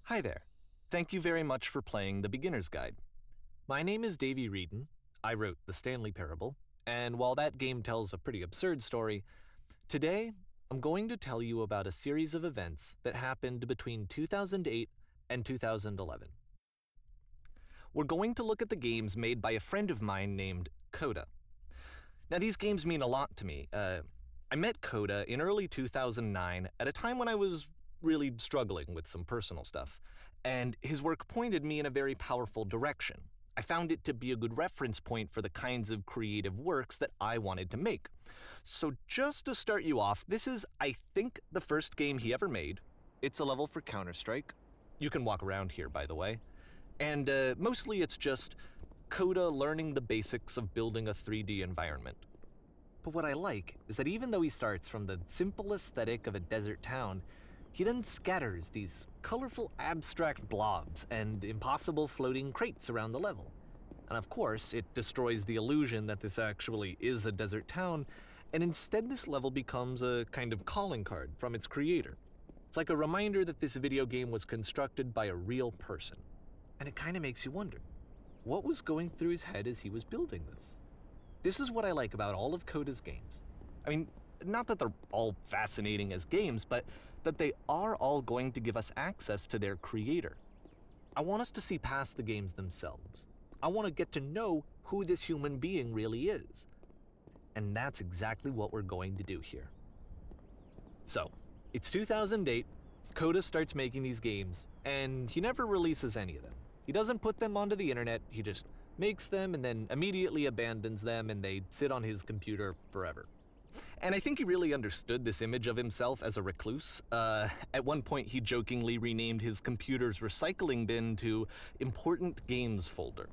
Hi there. Thank you very much for playing The Beginner's Guide. My name is Davey Wreden. I wrote The Stanley Parable, and while that game tells a pretty absurd story, today I'm going to tell you about a series of events that happened between 2008 and 2011. We're going to look at the games made by a friend of mine named Coda. Now, these games mean a lot to me. I met Coda in early 2009 at a time when I was really struggling with some personal stuff, and his work pointed me in a very powerful direction. I found it to be a good reference point for the kinds of creative works that I wanted to make. So just to start you off, this is, I think, the first game he ever made. It's a level for Counter-Strike. You can walk around here, by the way. And mostly it's just Coda learning the basics of building a 3D environment. But what I like is that even though he starts from the simple aesthetic of a desert town, he then scatters these colorful abstract blobs and impossible floating crates around the level. And of course, it destroys the illusion that this actually is a desert town, and instead this level becomes a kind of calling card from its creator. It's like a reminder that this video game was constructed by a real person. And it kind of makes you wonder, what was going through his head as he was building this? This is what I like about all of Coda's games. I mean, not that they're all fascinating as games, but that they are all going to give us access to their creator. I want us to see past the games themselves. I want to get to know who this human being really is. And that's exactly what we're going to do here. So, it's 2008, Coda starts making these games, and he never releases any of them. He doesn't put them onto the internet, he just makes them and then immediately abandons them, and they sit on his computer forever. And I think he really understood this image of himself as a recluse. At one point, he jokingly renamed his computer's recycling bin to Important Games Folder.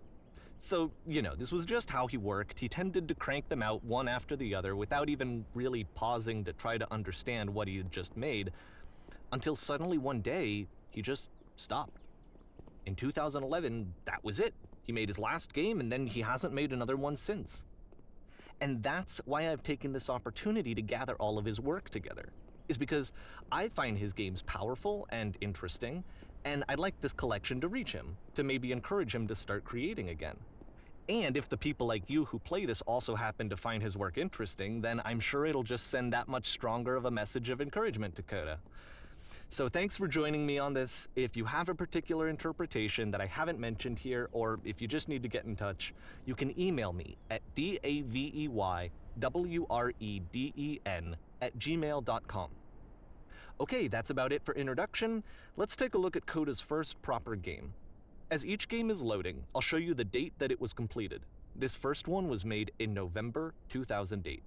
So, this was just how he worked. He tended to crank them out one after the other without even really pausing to try to understand what he had just made, until suddenly one day, he just stopped. In 2011, that was it. He made his last game, and then he hasn't made another one since. And that's why I've taken this opportunity to gather all of his work together, is because I find his games powerful and interesting, and I'd like this collection to reach him, to maybe encourage him to start creating again. And if the people like you who play this also happen to find his work interesting, then I'm sure it'll just send that much stronger of a message of encouragement to Coda. So thanks for joining me on this. If you have a particular interpretation that I haven't mentioned here, or if you just need to get in touch, you can email me at daveywreden@gmail.com. Okay, that's about it for introduction. Let's take a look at Coda's first proper game. As each game is loading, I'll show you the date that it was completed. This first one was made in November 2008.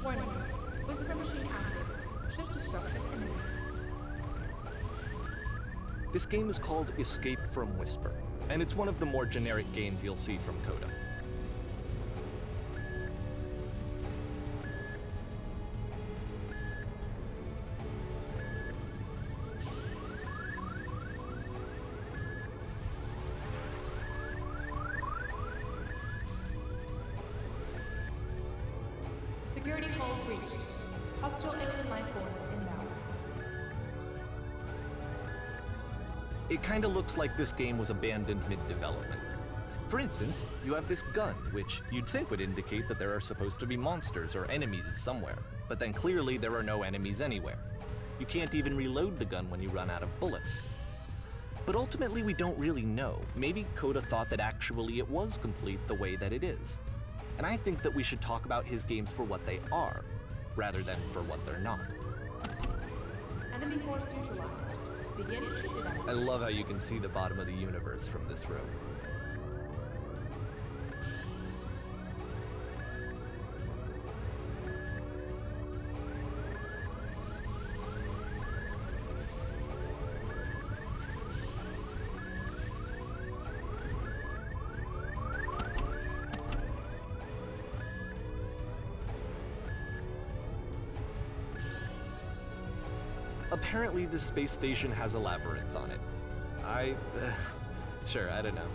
Warning. Whisper machine active. Shift to structured enemy. This game is called Escape from Whisper, and it's one of the more generic games you'll see from Coda. Security call breached. Hostile alien life forms inbound. It kinda looks like this game was abandoned mid-development. For instance, you have this gun, which you'd think would indicate that there are supposed to be monsters or enemies somewhere, but then clearly there are no enemies anywhere. You can't even reload the gun when you run out of bullets. But ultimately we don't really know. Maybe Coda thought that actually it was complete the way that it is. And I think that we should talk about his games for what they are, rather than for what they're not. Enemy force neutralized. Begin ship evacuation. I love how you can see the bottom of the universe from this room. Apparently, this space station has a labyrinth on it. Sure, I don't know.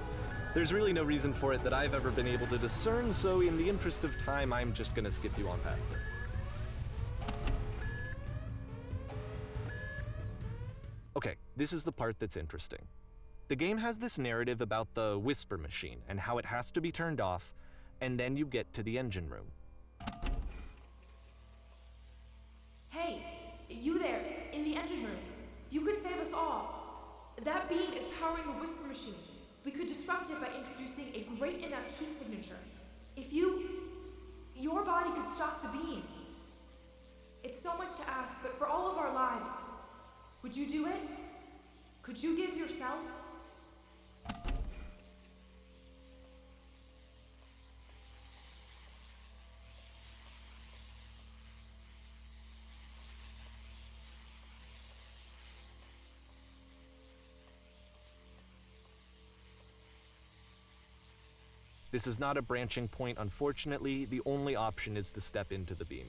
There's really no reason for it that I've ever been able to discern, so in the interest of time, I'm just gonna skip you on past it. Okay, this is the part that's interesting. The game has this narrative about the Whisper Machine and how it has to be turned off, and then you get to the engine room. Hey, you there, in the engine room. You could save us all. That beam is powering the Whisper Machine. We could disrupt it by introducing a great enough heat signature. If your body could stop the beam. It's so much to ask, but for all of our lives, would you do it? Could you give yourself? This is not a branching point, unfortunately. The only option is to step into the beam.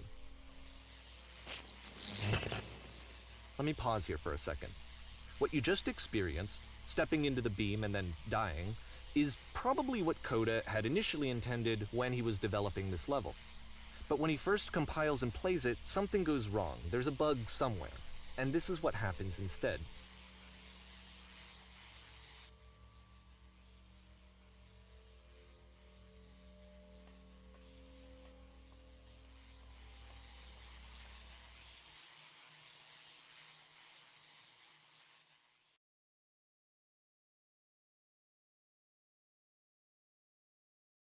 Let me pause here for a second. What you just experienced, stepping into the beam and then dying, is probably what Coda had initially intended when he was developing this level. But when he first compiles and plays it, something goes wrong. There's a bug somewhere. And this is what happens instead.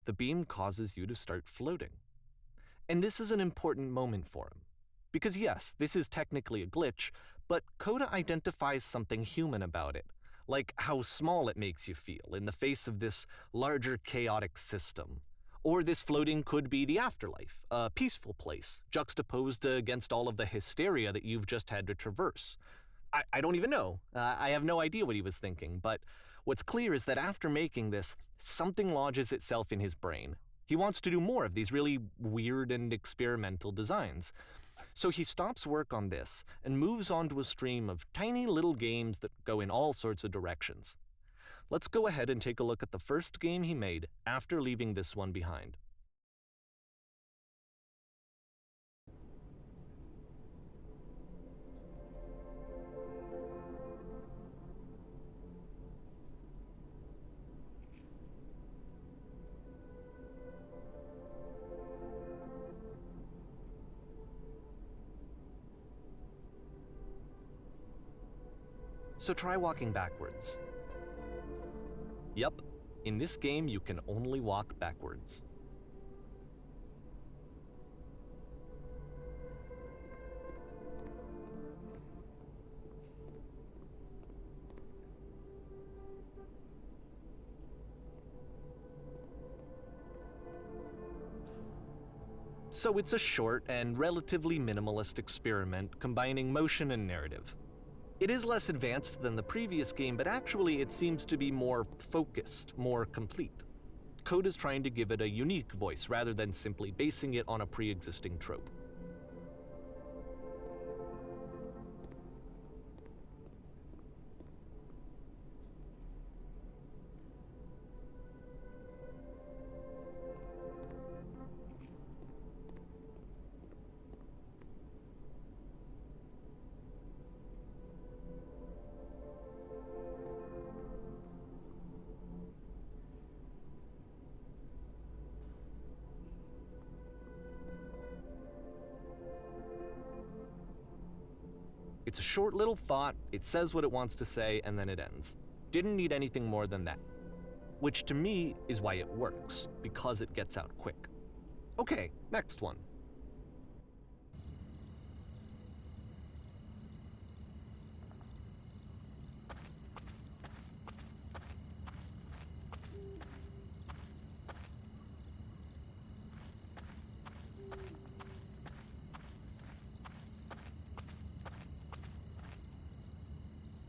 The beam causes you to start floating. And this is an important moment for him. Because yes, this is technically a glitch, but Coda identifies something human about it, like how small it makes you feel in the face of this larger chaotic system. Or this floating could be the afterlife, a peaceful place, juxtaposed against all of the hysteria that you've just had to traverse. I don't even know. I have no idea what he was thinking, but what's clear is that after making this, something lodges itself in his brain. He wants to do more of these really weird and experimental designs. So he stops work on this and moves on to a stream of tiny little games that go in all sorts of directions. Let's go ahead and take a look at the first game he made after leaving this one behind. So try walking backwards. Yep, in this game you can only walk backwards. So it's a short and relatively minimalist experiment combining motion and narrative. It is less advanced than the previous game, but actually it seems to be more focused, more complete. Coda's trying to give it a unique voice rather than simply basing it on a pre-existing trope. It's a short little thought, it says what it wants to say, and then it ends. Didn't need anything more than that. Which to me is why it works, because it gets out quick. Okay, next one.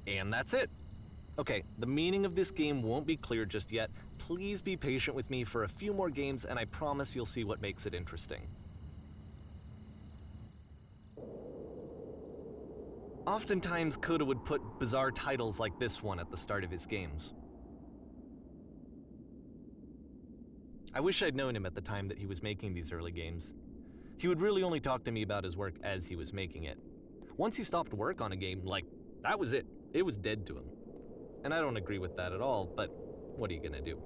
And that's it. Okay, the meaning of this game won't be clear just yet. Please be patient with me for a few more games, and I promise you'll see what makes it interesting. Oftentimes, Coda would put bizarre titles like this one at the start of his games. I wish I'd known him at the time that he was making these early games. He would really only talk to me about his work as he was making it. Once he stopped work on a game, that was it. It was dead to him. And I don't agree with that at all, but what are you gonna do?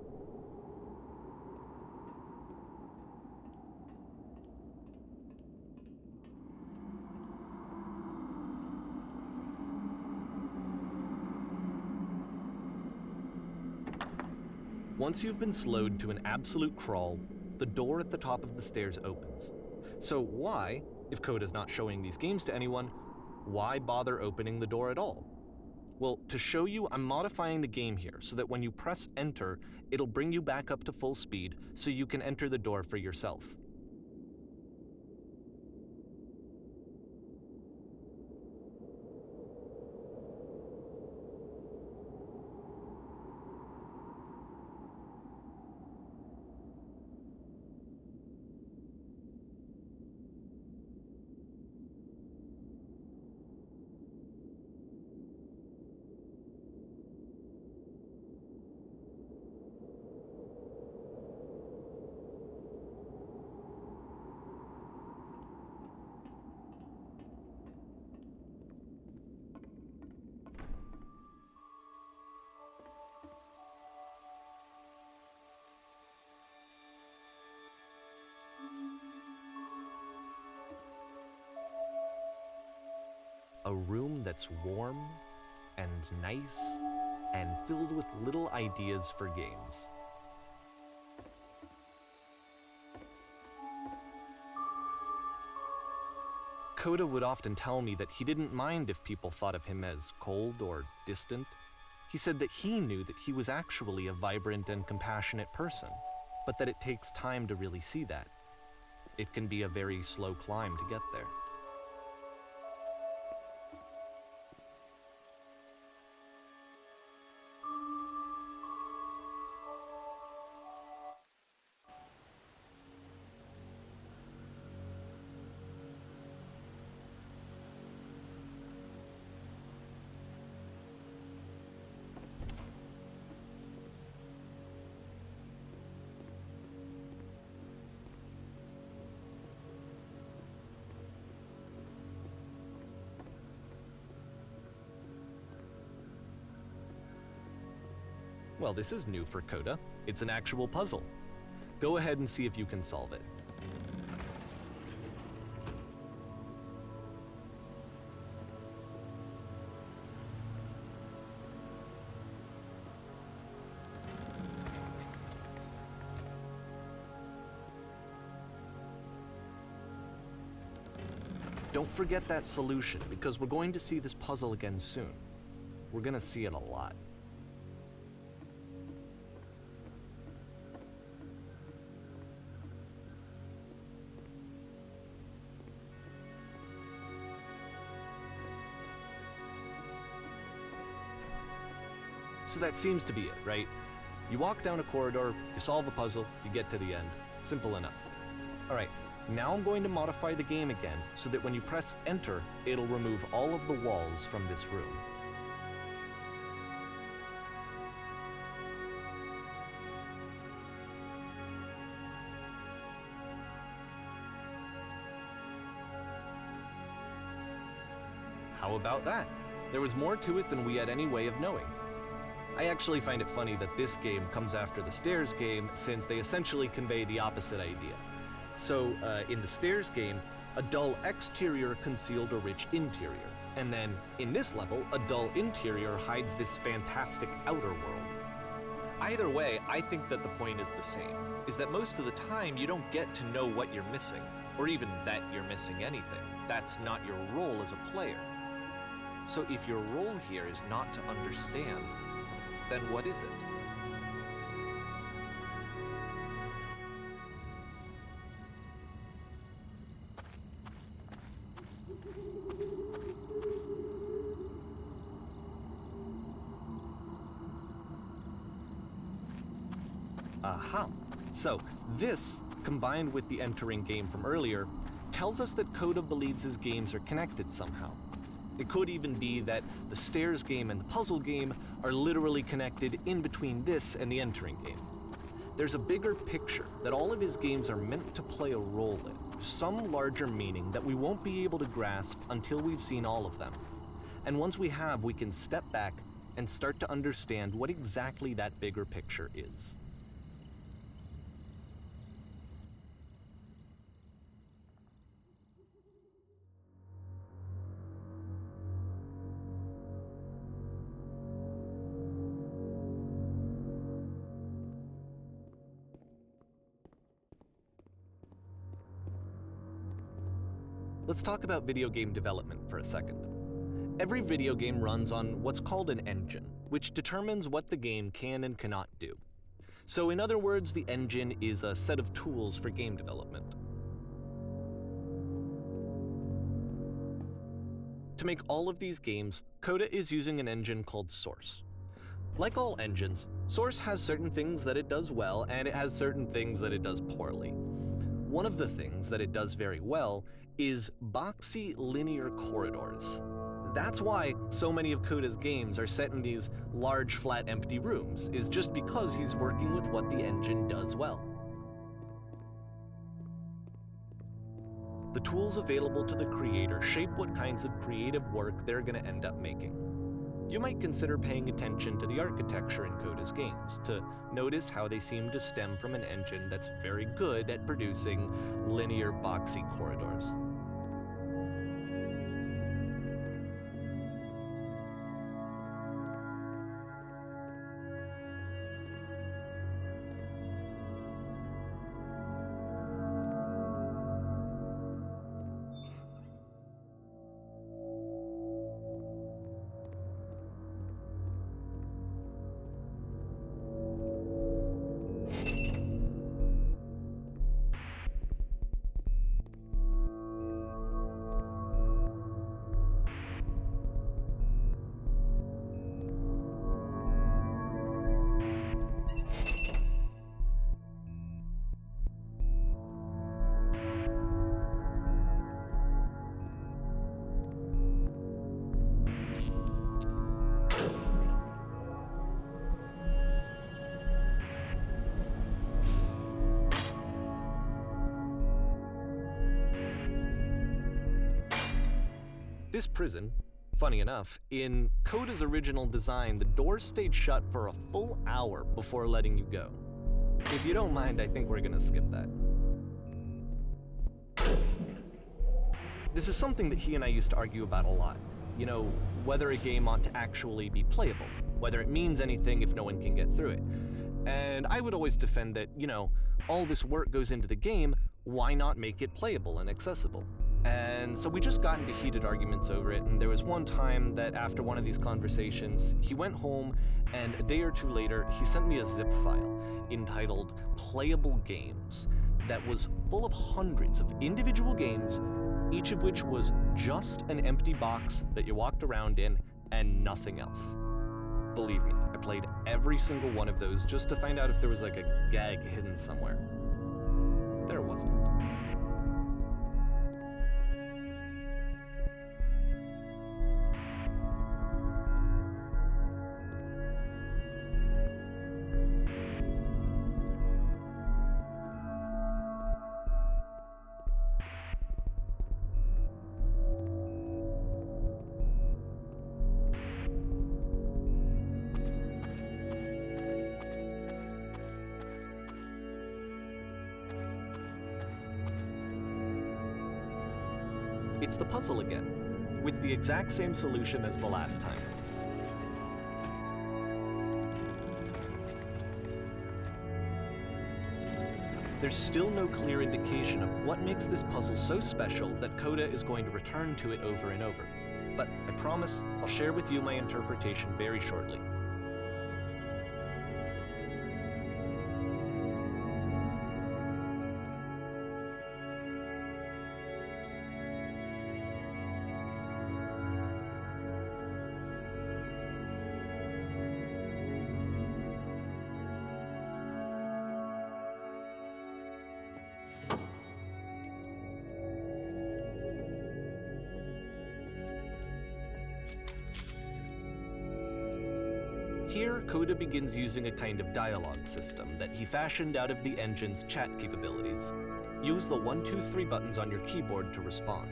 Once you've been slowed to an absolute crawl, the door at the top of the stairs opens. So why, if Coda's not showing these games to anyone, why bother opening the door at all? Well, to show you, I'm modifying the game here so that when you press enter, it'll bring you back up to full speed so you can enter the door for yourself. A room that's warm and nice and filled with little ideas for games. Coda would often tell me that he didn't mind if people thought of him as cold or distant. He said that he knew that he was actually a vibrant and compassionate person, but that it takes time to really see that. It can be a very slow climb to get there. Well, this is new for Coda. It's an actual puzzle. Go ahead and see if you can solve it. Don't forget that solution, because we're going to see this puzzle again soon. We're gonna see it a lot. So that seems to be it, right? You walk down a corridor, you solve a puzzle, you get to the end. Simple enough. All right, now I'm going to modify the game again so that when you press enter, it'll remove all of the walls from this room. How about that? There was more to it than we had any way of knowing. I actually find it funny that this game comes after the Stairs game, since they essentially convey the opposite idea. So, in the Stairs game, a dull exterior concealed a rich interior. And then, in this level, a dull interior hides this fantastic outer world. Either way, I think that the point is the same, is that most of the time you don't get to know what you're missing, or even that you're missing anything. That's not your role as a player. So if your role here is not to understand, then what is it? Aha! So this, combined with the entering game from earlier, tells us that Coda believes his games are connected somehow. It could even be that the stairs game and the puzzle game are literally connected in between this and the entering game. There's a bigger picture that all of his games are meant to play a role in, some larger meaning that we won't be able to grasp until we've seen all of them. And once we have, we can step back and start to understand what exactly that bigger picture is. Let's talk about video game development for a second. Every video game runs on what's called an engine, which determines what the game can and cannot do. So in other words, the engine is a set of tools for game development. To make all of these games, Coda is using an engine called Source. Like all engines, Source has certain things that it does well, and it has certain things that it does poorly. One of the things that it does very well is boxy linear corridors. That's why so many of Coda's games are set in these large, flat, empty rooms, is just because he's working with what the engine does well. The tools available to the creator shape what kinds of creative work they're going to end up making. You might consider paying attention to the architecture in Coda's games to notice how they seem to stem from an engine that's very good at producing linear, boxy corridors. This prison, funny enough, in Coda's original design, the doors stayed shut for a full hour before letting you go. If you don't mind, I think we're gonna skip that. This is something that he and I used to argue about a lot. You know, whether a game ought to actually be playable, whether it means anything if no one can get through it. And I would always defend that, you know, all this work goes into the game, why not make it playable and accessible? And so we just got into heated arguments over it, and there was one time that after one of these conversations, he went home, and a day or two later, he sent me a zip file entitled Playable Games that was full of hundreds of individual games, each of which was just an empty box that you walked around in and nothing else. Believe me, I played every single one of those just to find out if there was like a gag hidden somewhere. There wasn't. It's the puzzle again, with the exact same solution as the last time. There's still no clear indication of what makes this puzzle so special that Coda is going to return to it over and over. But I promise I'll share with you my interpretation very shortly. Here, Coda begins using a kind of dialogue system that he fashioned out of the engine's chat capabilities. Use the 1, 2, 3 buttons on your keyboard to respond.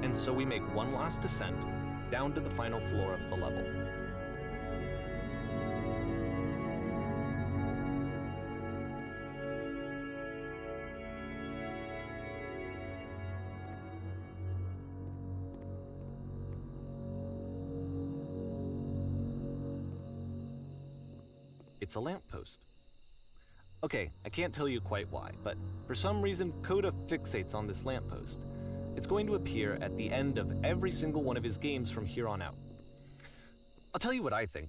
And so we make one last descent down to the final floor of the level. It's a lamppost. Okay, I can't tell you quite why, but for some reason Coda fixates on this lamppost. It's going to appear at the end of every single one of his games from here on out. I'll tell you what I think.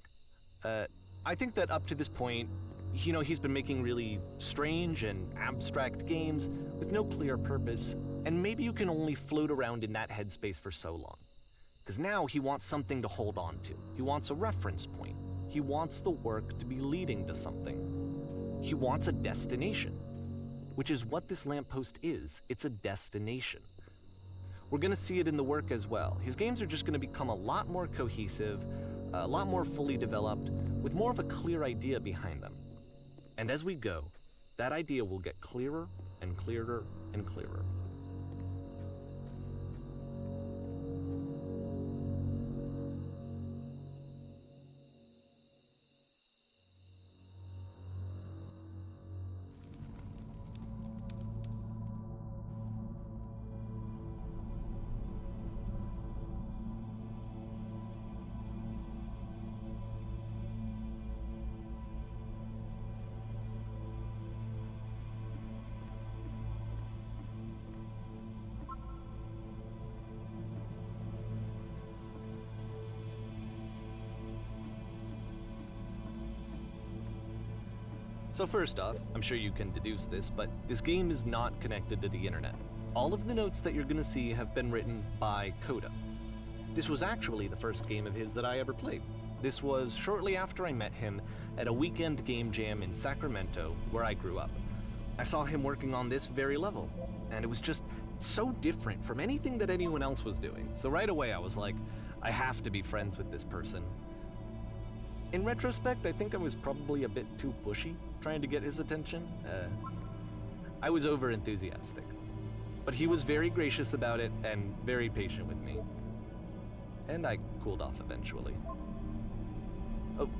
I think that up to this point, he's been making really strange and abstract games with no clear purpose, and maybe you can only float around in that headspace for so long. Because now he wants something to hold on to. He wants a reference point. He wants the work to be leading to something. He wants a destination, which is what this lamppost is. It's a destination. We're going to see it in the work as well. His games are just going to become a lot more cohesive, a lot more fully developed, with more of a clear idea behind them. And as we go, that idea will get clearer and clearer and clearer. So first off, I'm sure you can deduce this, but this game is not connected to the internet. All of the notes that you're gonna see have been written by Coda. This was actually the first game of his that I ever played. This was shortly after I met him at a weekend game jam in Sacramento, where I grew up. I saw him working on this very level, and it was just so different from anything that anyone else was doing. So right away I was like, I have to be friends with this person. In retrospect, I think I was probably a bit too pushy, trying to get his attention. I was over-enthusiastic. But he was very gracious about it and very patient with me. And I cooled off eventually.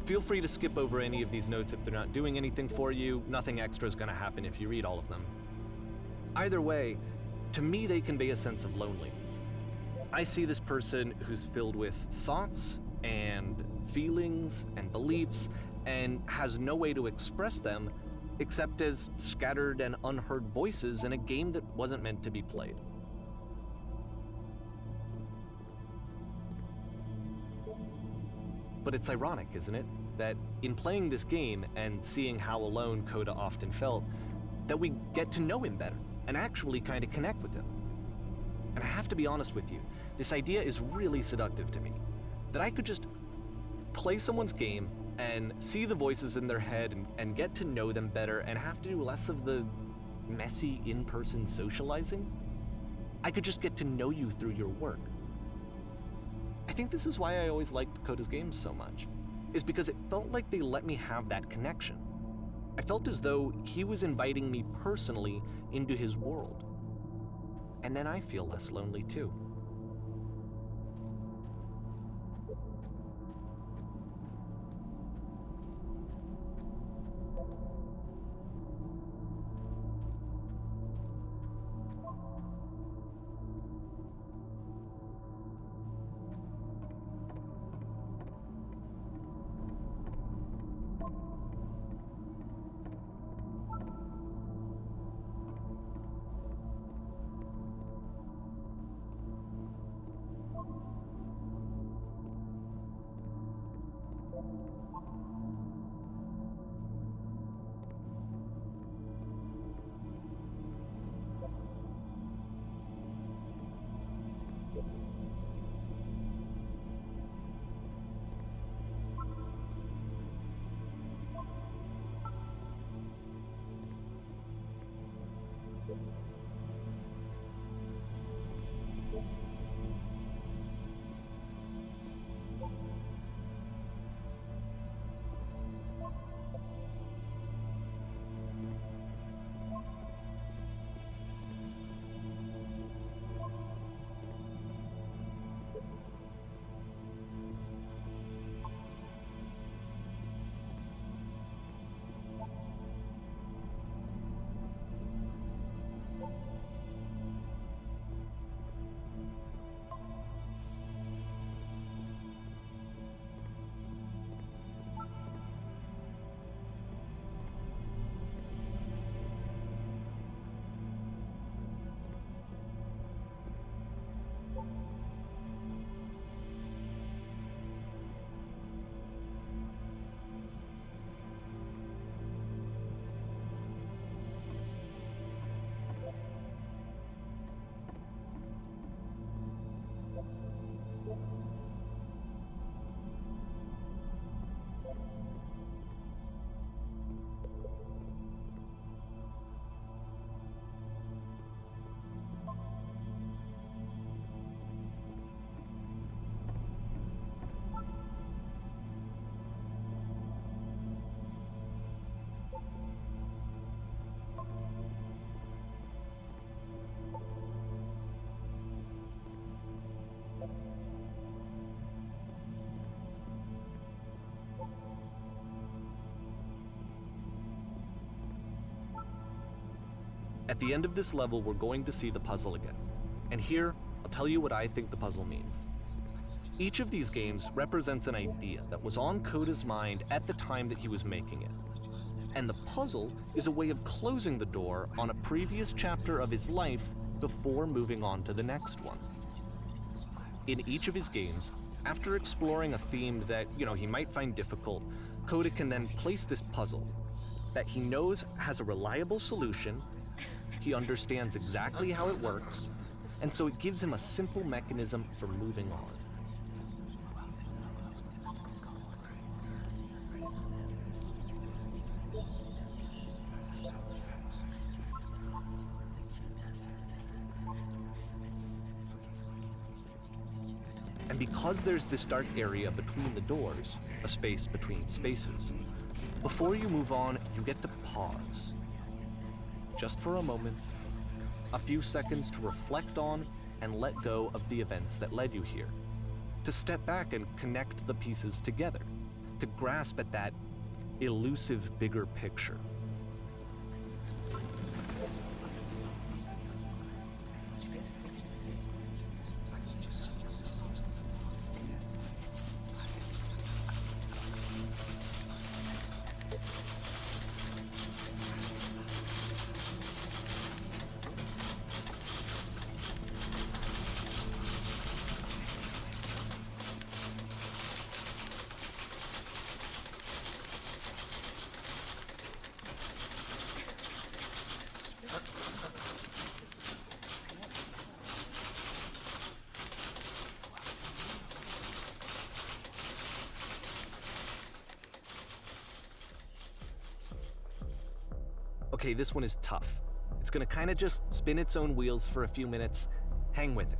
Feel free to skip over any of these notes if they're not doing anything for you. Nothing extra is going to happen if you read all of them. Either way, to me they convey a sense of loneliness. I see this person who's filled with thoughts and feelings and beliefs and has no way to express them except as scattered and unheard voices in a game that wasn't meant to be played. But it's ironic, isn't it, that in playing this game and seeing how alone Coda often felt, that we get to know him better and actually kind of connect with him. And I have to be honest with you, this idea is really seductive to me, that I could just play someone's game and see the voices in their head and get to know them better and have to do less of the messy in-person socializing. I could just get to know you through your work. I think this is why I always liked Coda's games so much, is because it felt like they let me have that connection. I felt as though he was inviting me personally into his world. And then I feel less lonely too. At the end of this level, we're going to see the puzzle again. And here, I'll tell you what I think the puzzle means. Each of these games represents an idea that was on Coda's mind at the time that he was making it. And the puzzle is a way of closing the door on a previous chapter of his life before moving on to the next one. In each of his games, after exploring a theme that, he might find difficult, Coda can then place this puzzle that he knows has a reliable solution. He understands exactly how it works, and so it gives him a simple mechanism for moving on. And because there's this dark area between the doors, a space between spaces, before you move on, you get to pause. Just for a moment, a few seconds to reflect on and let go of the events that led you here, to step back and connect the pieces together, to grasp at that elusive bigger picture. Okay, this one is tough. It's gonna kinda just spin its own wheels for a few minutes. Hang with it.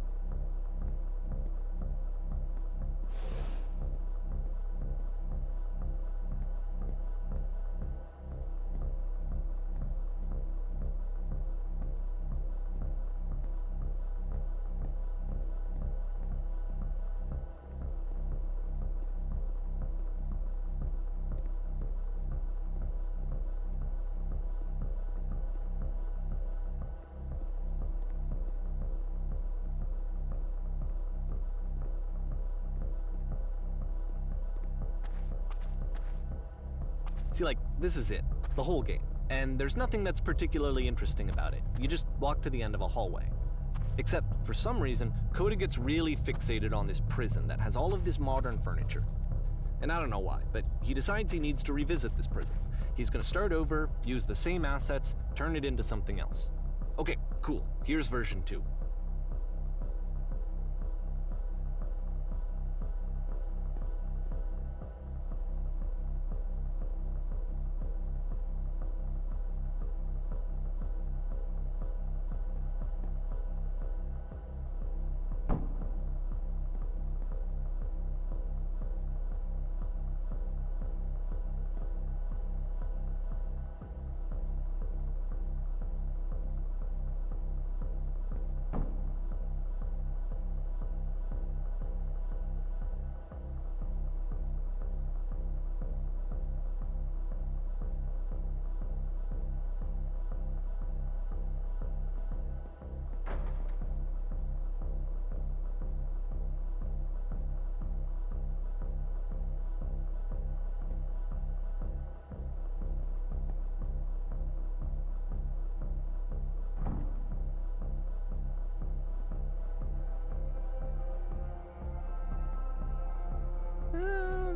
See, like, this is it, the whole game. And there's nothing that's particularly interesting about it. You just walk to the end of a hallway. Except, for some reason, Coda gets really fixated on this prison that has all of this modern furniture. And I don't know why, but he decides he needs to revisit this prison. He's gonna start over, use the same assets, turn it into something else. Okay, cool. Here's version 2.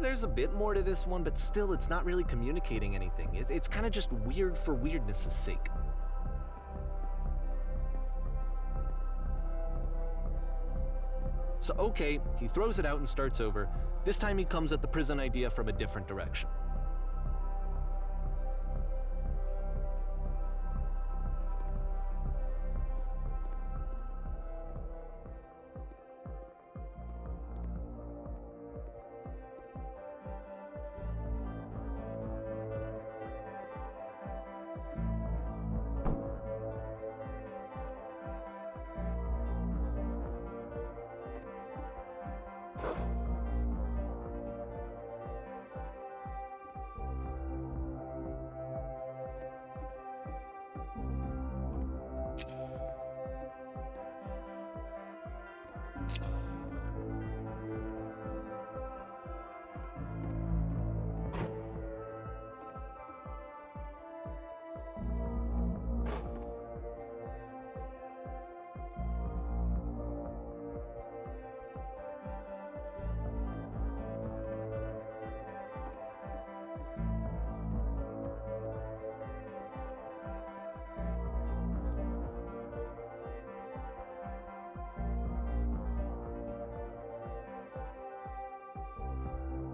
There's a bit more to this one, but still it's not really communicating anything. It's kind of just weird for weirdness' sake. So okay, he throws it out and starts over. This time he comes at the prison idea from a different direction.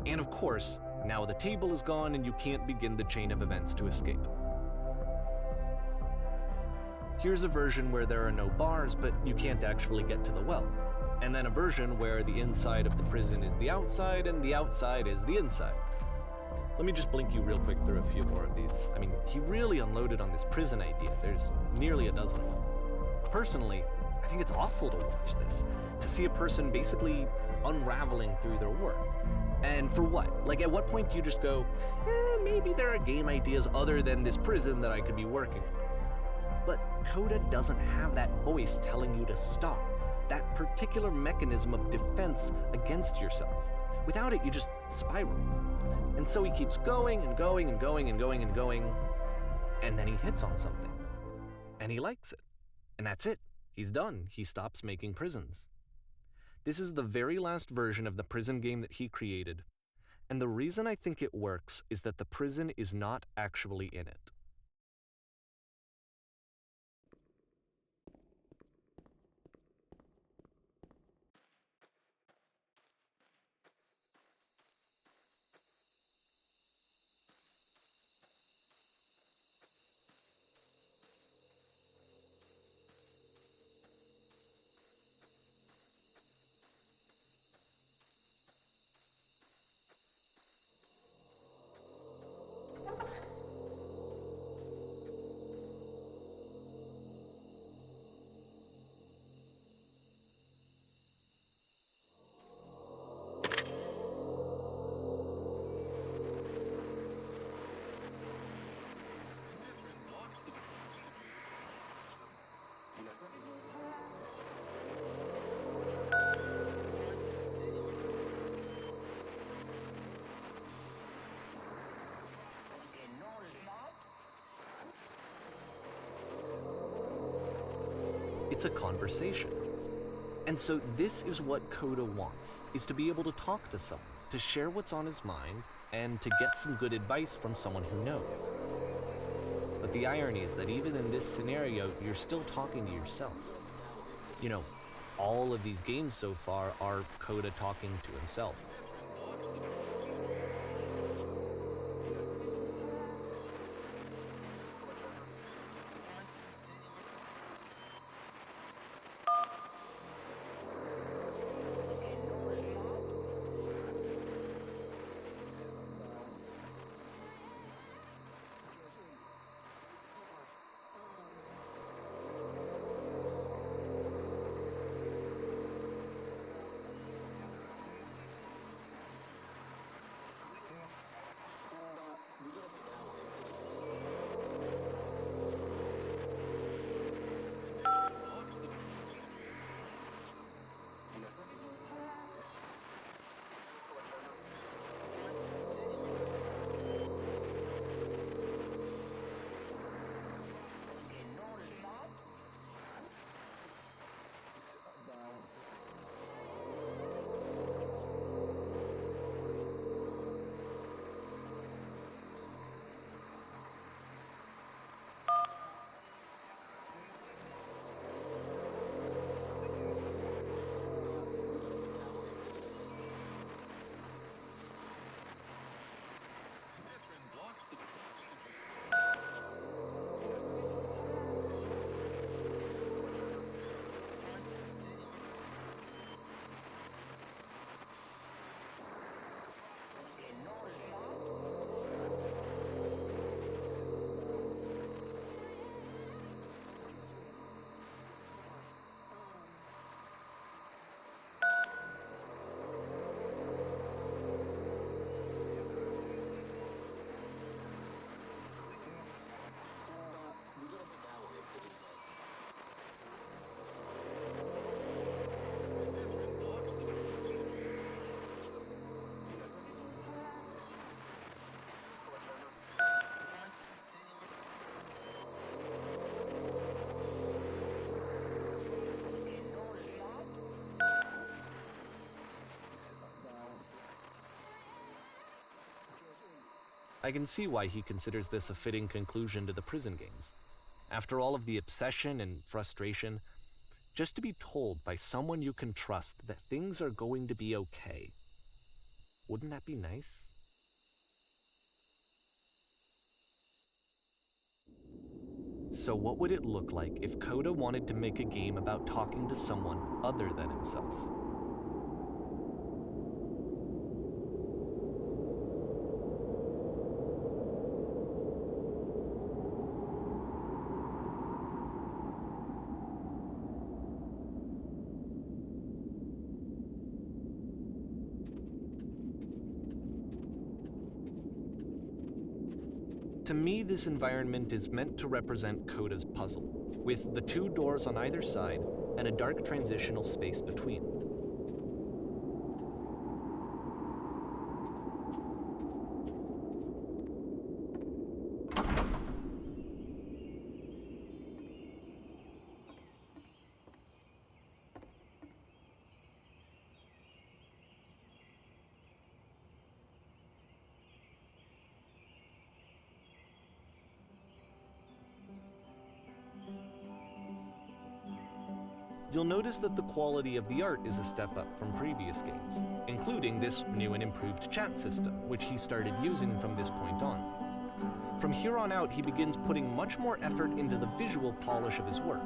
And of course, now the table is gone and you can't begin the chain of events to escape. Here's a version where there are no bars, but you can't actually get to the well. And then a version where the inside of the prison is the outside and the outside is the inside. Let me just blink you real quick through a few more of these. I mean, he really unloaded on this prison idea. There's nearly a dozen of them. Personally, I think it's awful to watch this. To see a person basically unraveling through their work. And for what? Like, at what point do you just go, maybe there are game ideas other than this prison that I could be working on? But Coda doesn't have that voice telling you to stop, that particular mechanism of defense against yourself. Without it, you just spiral. And so he keeps going and going and going and going and going, and then he hits on something. And he likes it. And that's it. He's done. He stops making prisons. This is the very last version of the prison game that he created, and the reason I think it works is that the prison is not actually in it. It's a conversation. And so this is what Coda wants, is to be able to talk to someone, to share what's on his mind, and to get some good advice from someone who knows. But the irony is that even in this scenario, you're still talking to yourself. You know, all of these games so far are Coda talking to himself. I can see why he considers this a fitting conclusion to the prison games. After all of the obsession and frustration, just to be told by someone you can trust that things are going to be okay. Wouldn't that be nice? So what would it look like if Coda wanted to make a game about talking to someone other than himself? To me, this environment is meant to represent Coda's puzzle, with the 2 doors on either side and a dark transitional space between. You'll notice that the quality of the art is a step up from previous games, including this new and improved chat system, which he started using from this point on. From here on out, he begins putting much more effort into the visual polish of his work,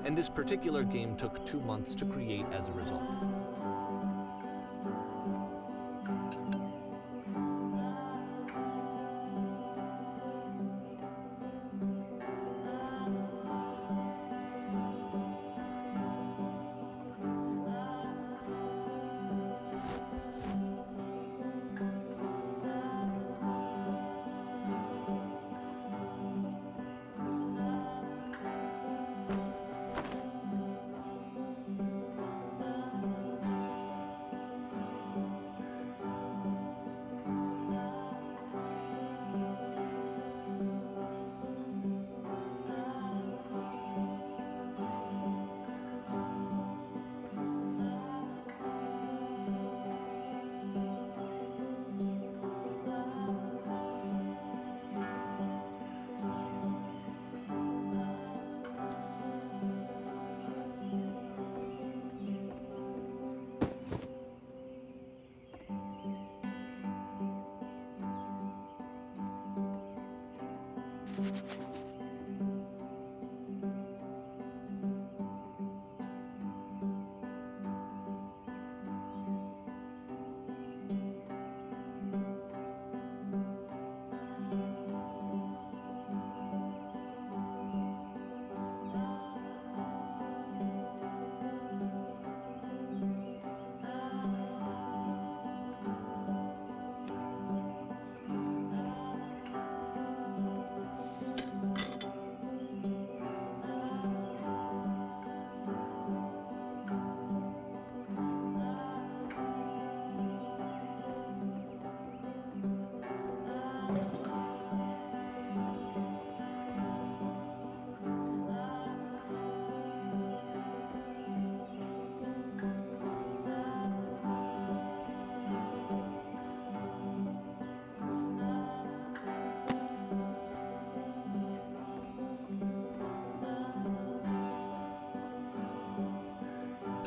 and this particular game took 2 months to create as a result.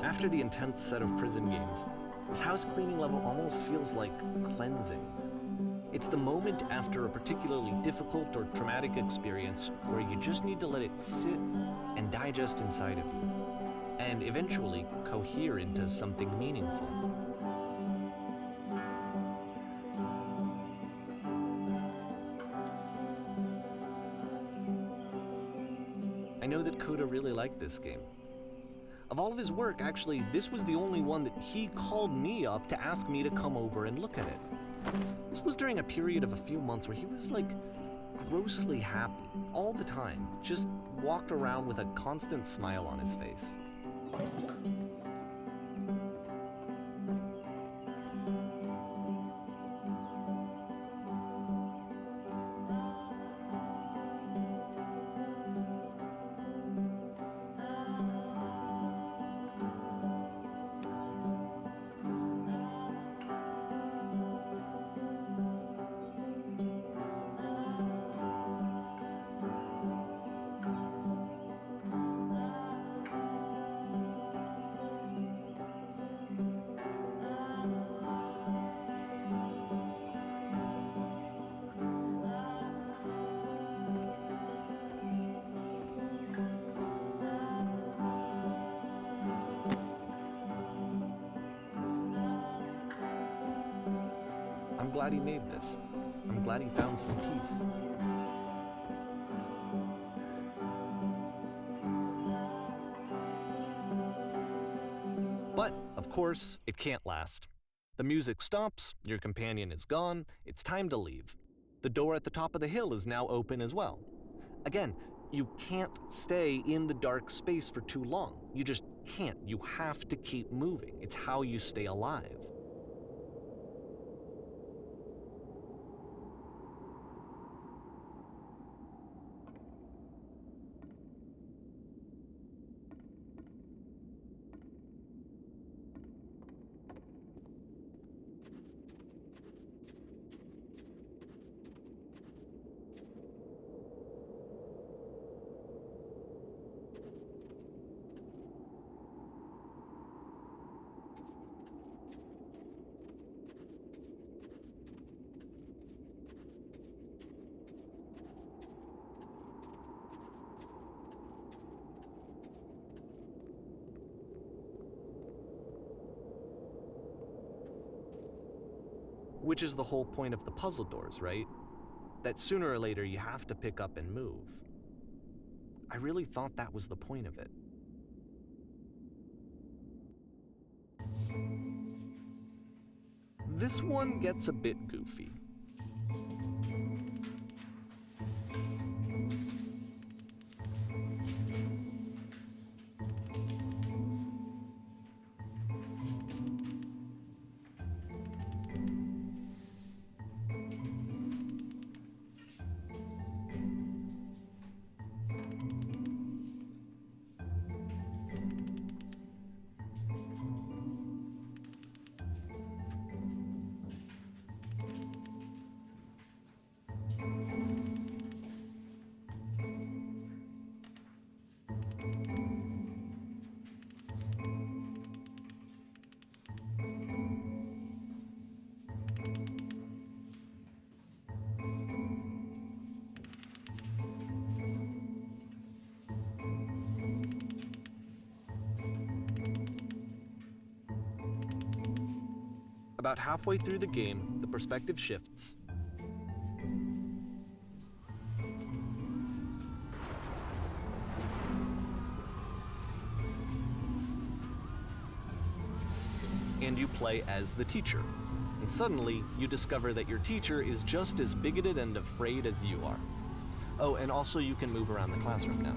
After the intense set of prison games, this house cleaning level almost feels like cleansing. It's the moment after a particularly difficult or traumatic experience where you just need to let it sit and digest inside of you, and eventually cohere into something meaningful. I know that Coda really liked this game. Of all of his work, actually, this was the only one that he called me up to ask me to come over and look at it. This was during a period of a few months where he was grossly happy all the time, just walked around with a constant smile on his face. I'm glad he made this. I'm glad he found some peace. But, of course, it can't last. The music stops, your companion is gone, it's time to leave. The door at the top of the hill is now open as well. Again, you can't stay in the dark space for too long. You just can't. You have to keep moving. It's how you stay alive. Which is the whole point of the puzzle doors, right? That sooner or later you have to pick up and move. I really thought that was the point of it. This one gets a bit goofy. About halfway through the game, the perspective shifts. And you play as the teacher. And suddenly, you discover that your teacher is just as bigoted and afraid as you are. Oh, and also you can move around the classroom now.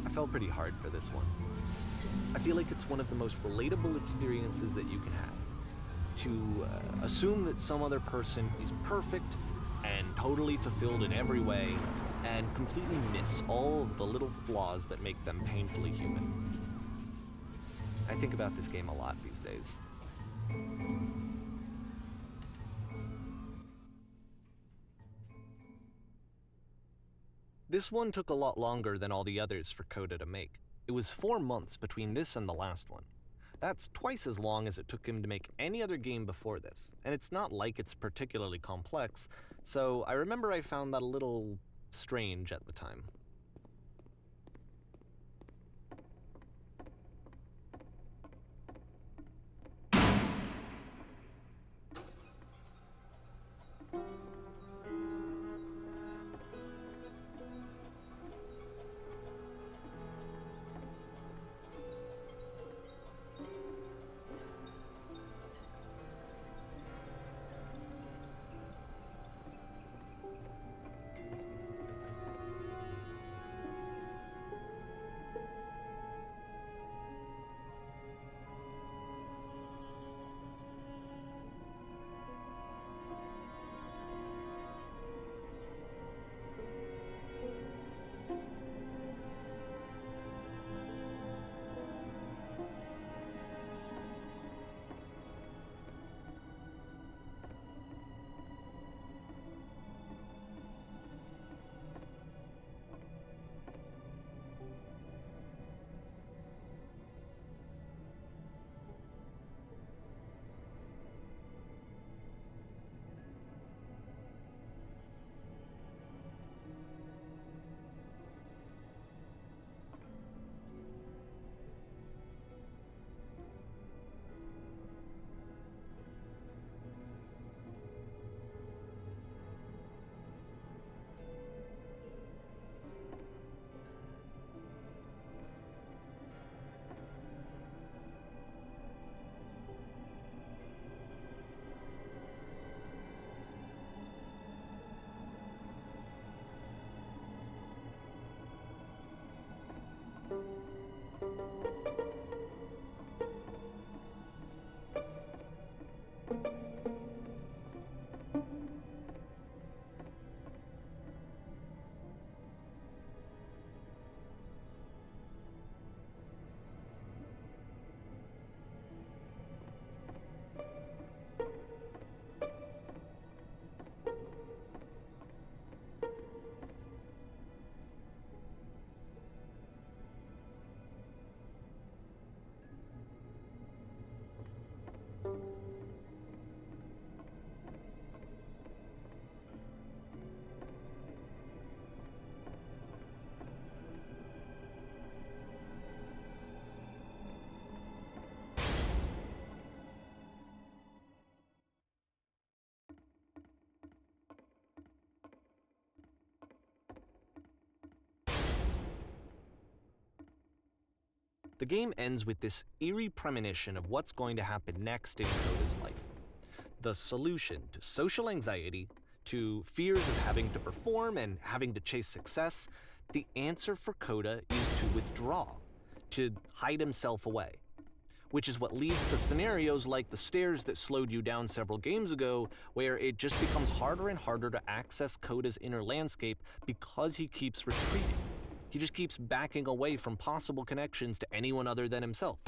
I fell pretty hard for this one. I feel like it's one of the most relatable experiences that you can have. To assume that some other person is perfect and totally fulfilled in every way, and completely miss all of the little flaws that make them painfully human. I think about this game a lot these days. This one took a lot longer than all the others for Coda to make. It was 4 months between this and the last one. That's twice as long as it took him to make any other game before this, and it's not like it's particularly complex, so I remember I found that a little strange at the time. The game ends with this eerie premonition of what's going to happen next in Coda's life. The solution to social anxiety, to fears of having to perform and having to chase success, the answer for Coda is to withdraw, to hide himself away. Which is what leads to scenarios like the stairs that slowed you down several games ago, where it just becomes harder and harder to access Coda's inner landscape because he keeps retreating. He just keeps backing away from possible connections to anyone other than himself.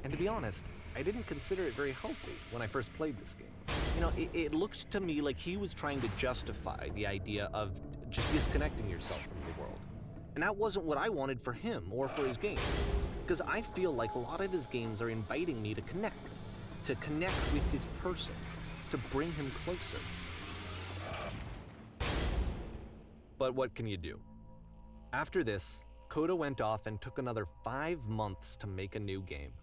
And to be honest, I didn't consider it very healthy when I first played this game. It looked to me like he was trying to justify the idea of just disconnecting yourself from the world. And that wasn't what I wanted for him or for his game. Because I feel like a lot of his games are inviting me to connect with his person, to bring him closer. But what can you do? After this, Coda went off and took another 5 months to make a new game.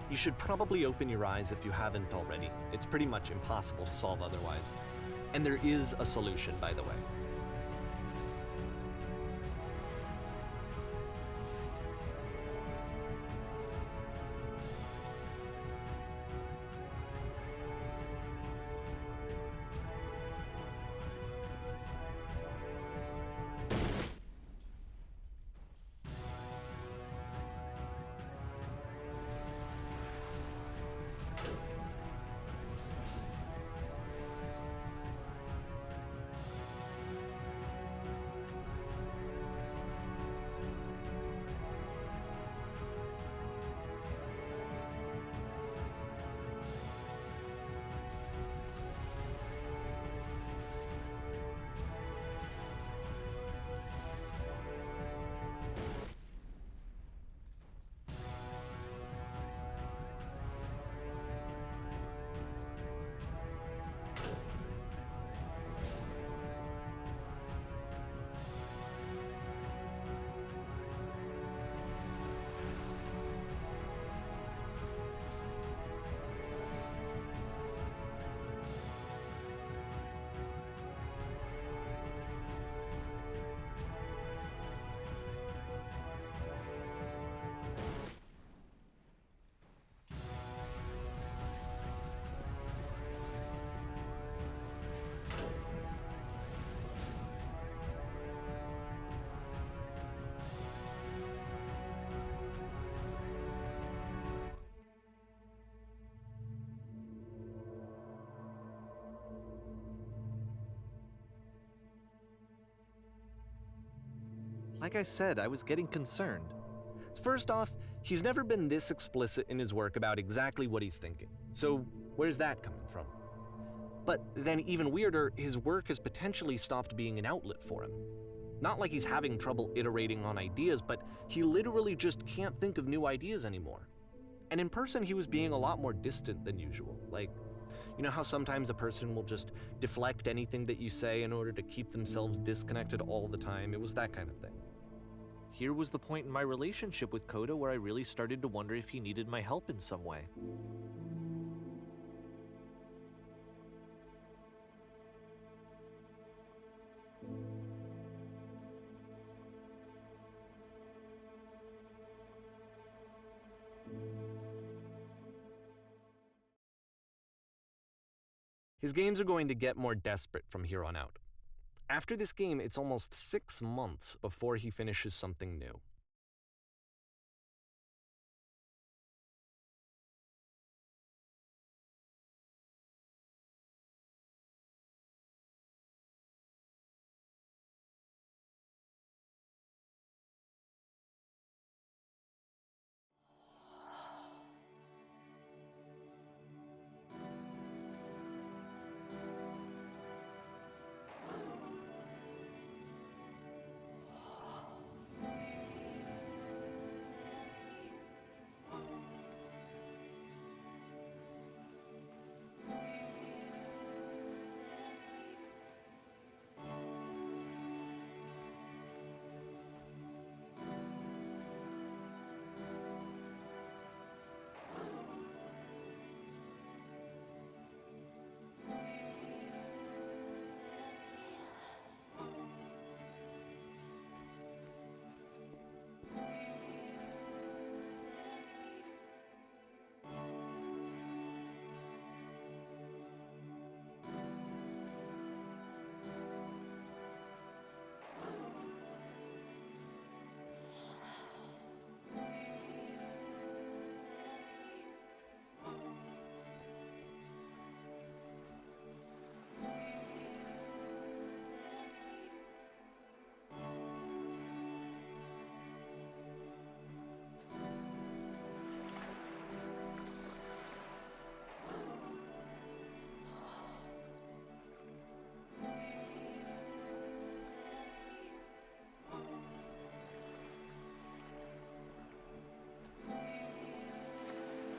You should probably open your eyes if you haven't already. It's pretty much impossible to solve otherwise. And there is a solution, by the way. Like I said, I was getting concerned. First off, he's never been this explicit in his work about exactly what he's thinking. So where's that coming from? But then even weirder, his work has potentially stopped being an outlet for him. Not like he's having trouble iterating on ideas, but he literally just can't think of new ideas anymore. And in person, he was being a lot more distant than usual. Like, you know how sometimes a person will just deflect anything that you say in order to keep themselves disconnected all the time? It was that kind of thing. Here was the point in my relationship with Coda where I really started to wonder if he needed my help in some way. His games are going to get more desperate from here on out. After this game, it's almost 6 months before he finishes something new.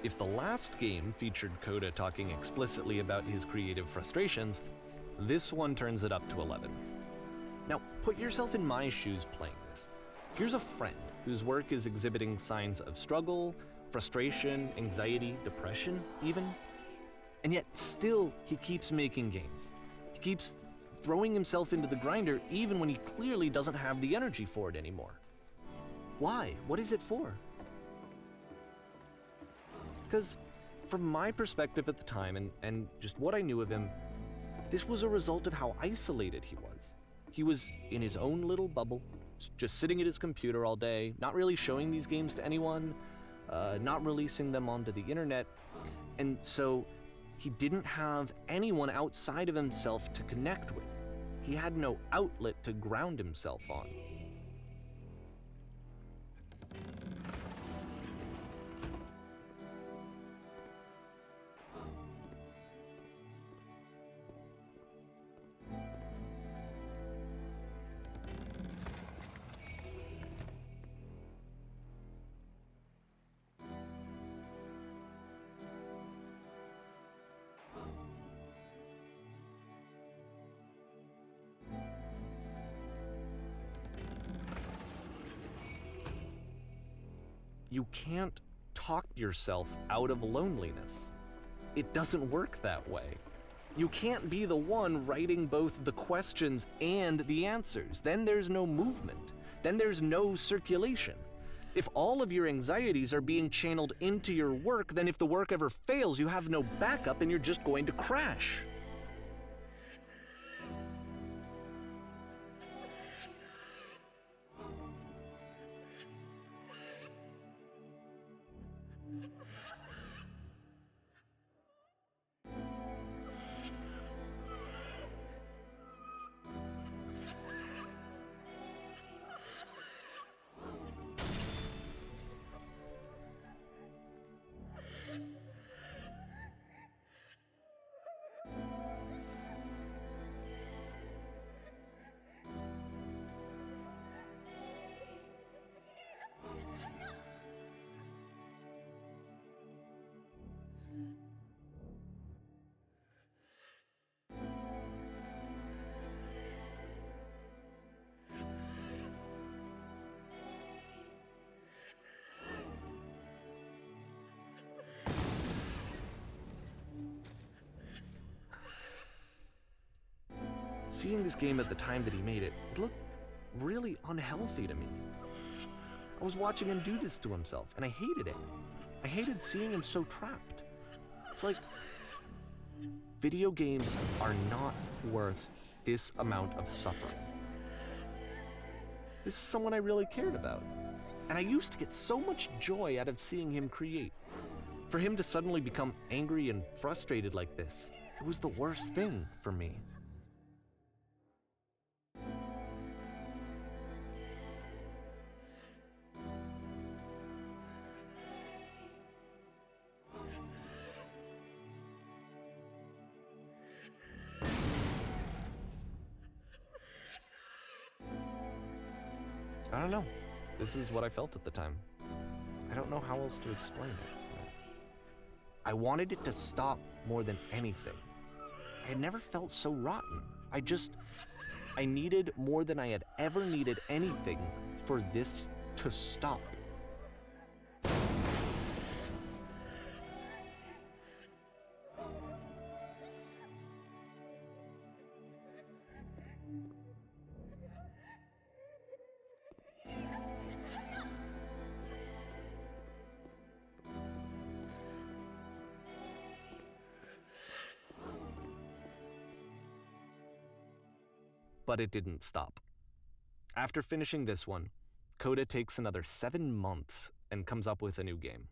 If the last game featured Coda talking explicitly about his creative frustrations, this one turns it up to 11. Now, put yourself in my shoes playing this. Here's a friend whose work is exhibiting signs of struggle, frustration, anxiety, depression, even. And yet, still, he keeps making games. He keeps throwing himself into the grinder even when he clearly doesn't have the energy for it anymore. Why? What is it for? Because from my perspective at the time and just what I knew of him, this was a result of how isolated he was. He was in his own little bubble, just sitting at his computer all day, not really showing these games to anyone, not releasing them onto the internet, and so he didn't have anyone outside of himself to connect with. He had no outlet to ground himself on. You can't talk yourself out of loneliness. It doesn't work that way. You can't be the one writing both the questions and the answers. Then there's no movement. Then there's no circulation. If all of your anxieties are being channeled into your work, then if the work ever fails, you have no backup and you're just going to crash. Seeing this game at the time that he made it, it looked really unhealthy to me. I was watching him do this to himself, and I hated it. I hated seeing him so trapped. It's like, video games are not worth this amount of suffering. This is someone I really cared about, and I used to get so much joy out of seeing him create. For him to suddenly become angry and frustrated like this, it was the worst thing for me. I don't know. This is what I felt at the time. I don't know how else to explain it. I wanted it to stop more than anything. I had never felt so rotten. I needed more than I had ever needed anything for this to stop. But it didn't stop. After finishing this one, Coda takes another 7 months and comes up with a new game.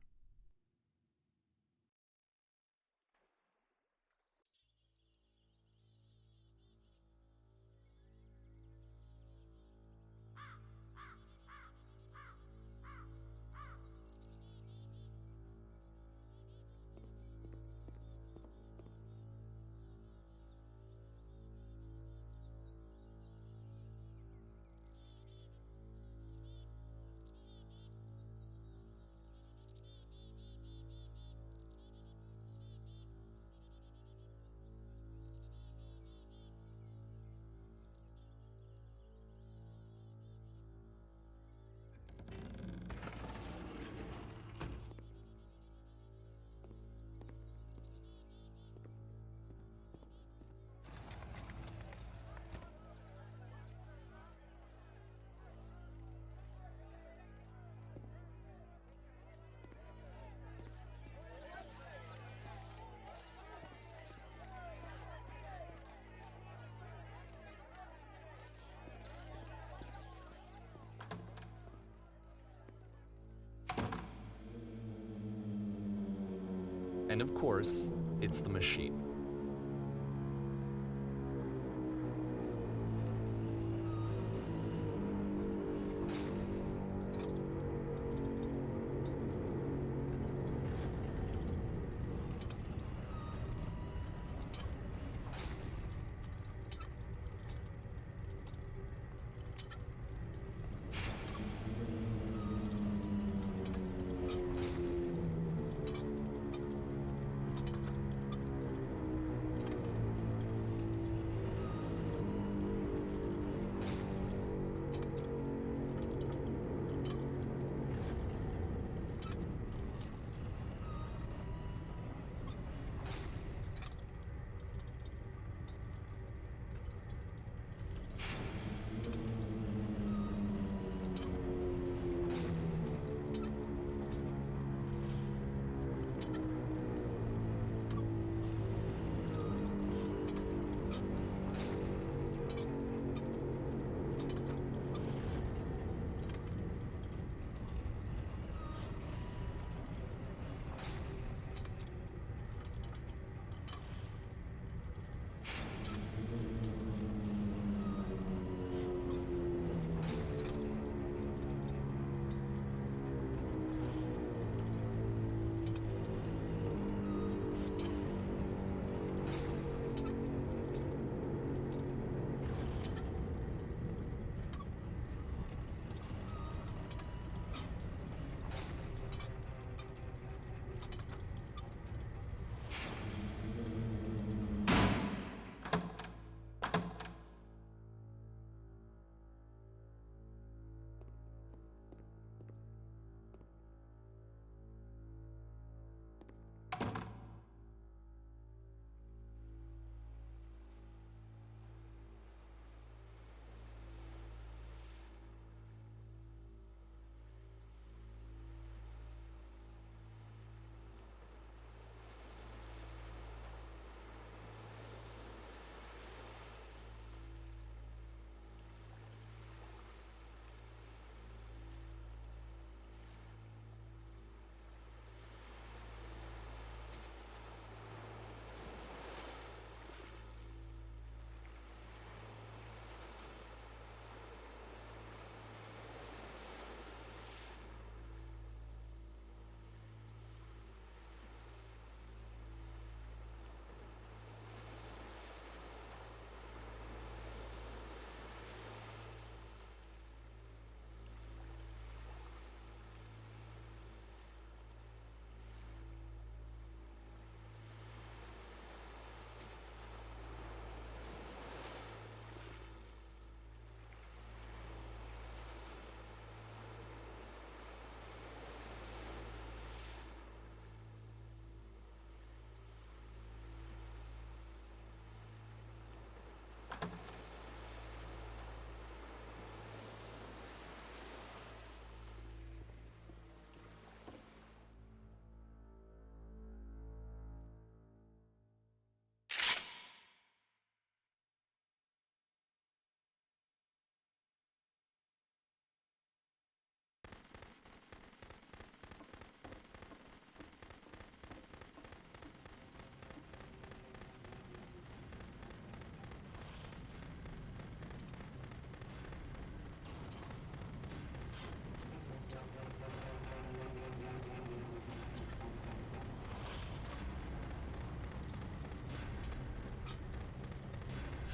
And of course, it's the machine.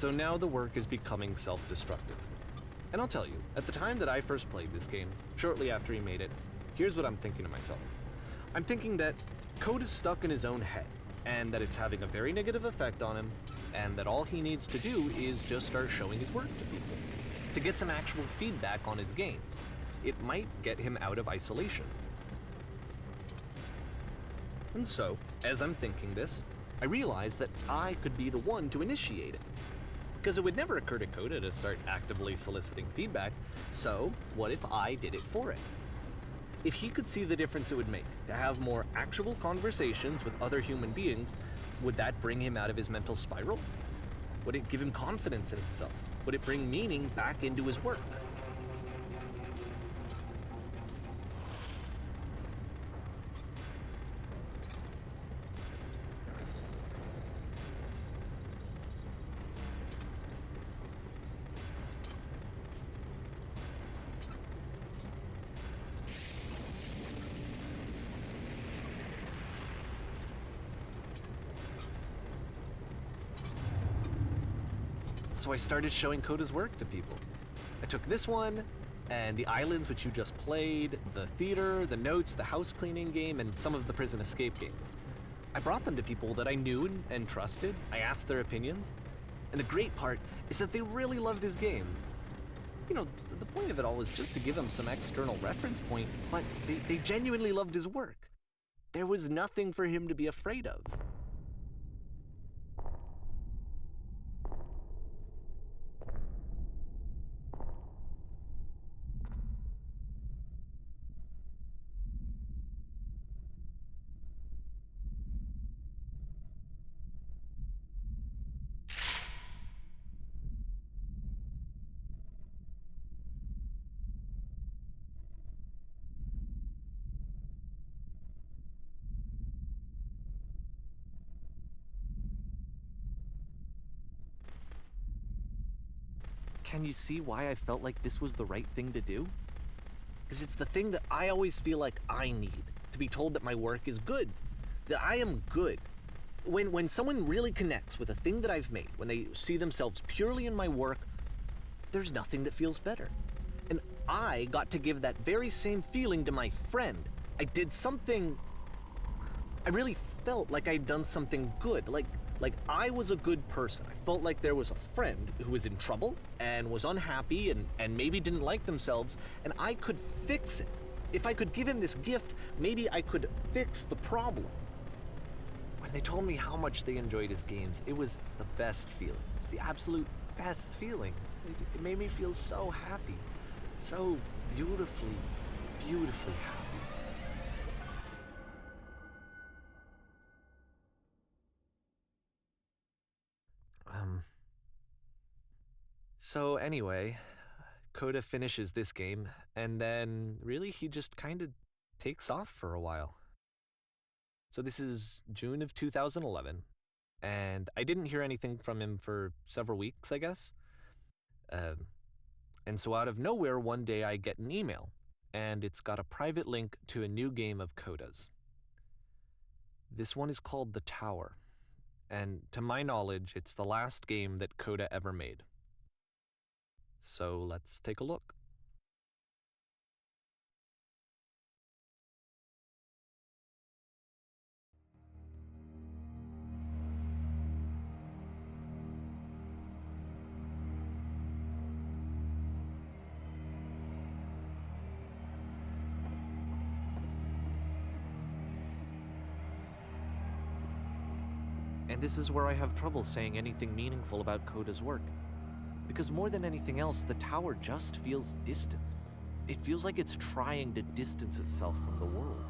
So now the work is becoming self-destructive. And I'll tell you, at the time that I first played this game, shortly after he made it, here's what I'm thinking to myself. I'm thinking that Code is stuck in his own head, and that it's having a very negative effect on him, and that all he needs to do is just start showing his work to people, to get some actual feedback on his games. It might get him out of isolation. And so, as I'm thinking this, I realize that I could be the one to initiate it. Because it would never occur to Coda to start actively soliciting feedback, so what if I did it for it? If he could see the difference it would make to have more actual conversations with other human beings, would that bring him out of his mental spiral? Would it give him confidence in himself? Would it bring meaning back into his work? So I started showing Coda's work to people. I took this one, and the islands which you just played, the theater, the notes, the house cleaning game, and some of the prison escape games. I brought them to people that I knew and trusted. I asked their opinions. And the great part is that they really loved his games. You know, the point of it all was just to give him some external reference point, but they genuinely loved his work. There was nothing for him to be afraid of. Can you see why I felt like this was the right thing to do? Because it's the thing that I always feel like I need, to be told that my work is good, that I am good. When someone really connects with a thing that I've made, when they see themselves purely in my work, there's nothing that feels better. And I got to give that very same feeling to my friend. I did something, I really felt like I'd done something good, like I was a good person. I felt like there was a friend who was in trouble and was unhappy and maybe didn't like themselves, and I could fix it. If I could give him this gift, maybe I could fix the problem. When they told me how much they enjoyed his games, it was the best feeling. It was the absolute best feeling. It made me feel so happy, so beautifully, beautifully happy. So anyway, Coda finishes this game, and then really he just kind of takes off for a while. So this is June of 2011, and I didn't hear anything from him for several weeks, I guess. And so out of nowhere, one day I get an email, and it's got a private link to a new game of Coda's. This one is called The Tower, and to my knowledge, it's the last game that Coda ever made. So let's take a look. And this is where I have trouble saying anything meaningful about Coda's work. Because more than anything else, the tower just feels distant. It feels like it's trying to distance itself from the world.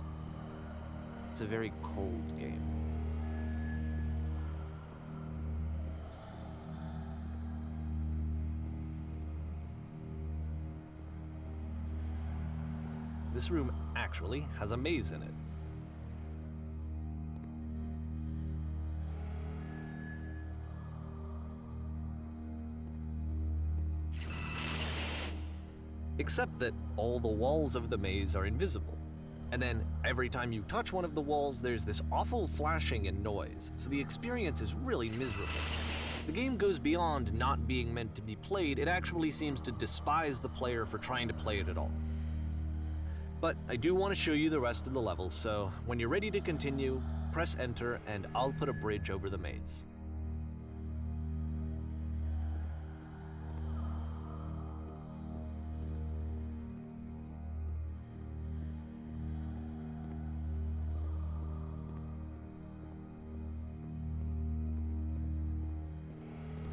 It's a very cold game. This room actually has a maze in it. Except that all the walls of the maze are invisible. And then every time you touch one of the walls, there's this awful flashing and noise, so the experience is really miserable. The game goes beyond not being meant to be played, it actually seems to despise the player for trying to play it at all. But I do want to show you the rest of the levels, so when you're ready to continue, press enter and I'll put a bridge over the maze.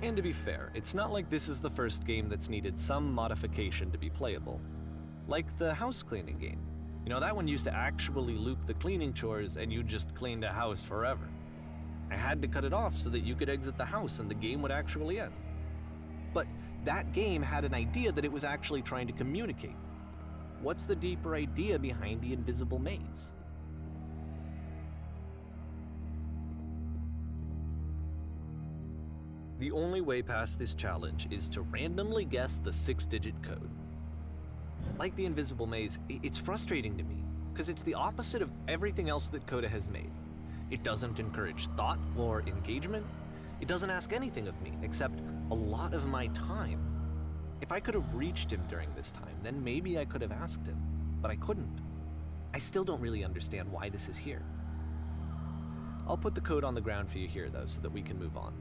And to be fair, it's not like this is the first game that's needed some modification to be playable. Like the house cleaning game. You know, that one used to actually loop the cleaning chores and you just cleaned a house forever. I had to cut it off so that you could exit the house and the game would actually end. But that game had an idea that it was actually trying to communicate. What's the deeper idea behind the invisible maze? The only way past this challenge is to randomly guess the 6-digit code. Like the invisible maze, it's frustrating to me, because it's the opposite of everything else that Coda has made. It doesn't encourage thought or engagement. It doesn't ask anything of me, except a lot of my time. If I could have reached him during this time, then maybe I could have asked him, but I couldn't. I still don't really understand why this is here. I'll put the code on the ground for you here, though, so that we can move on.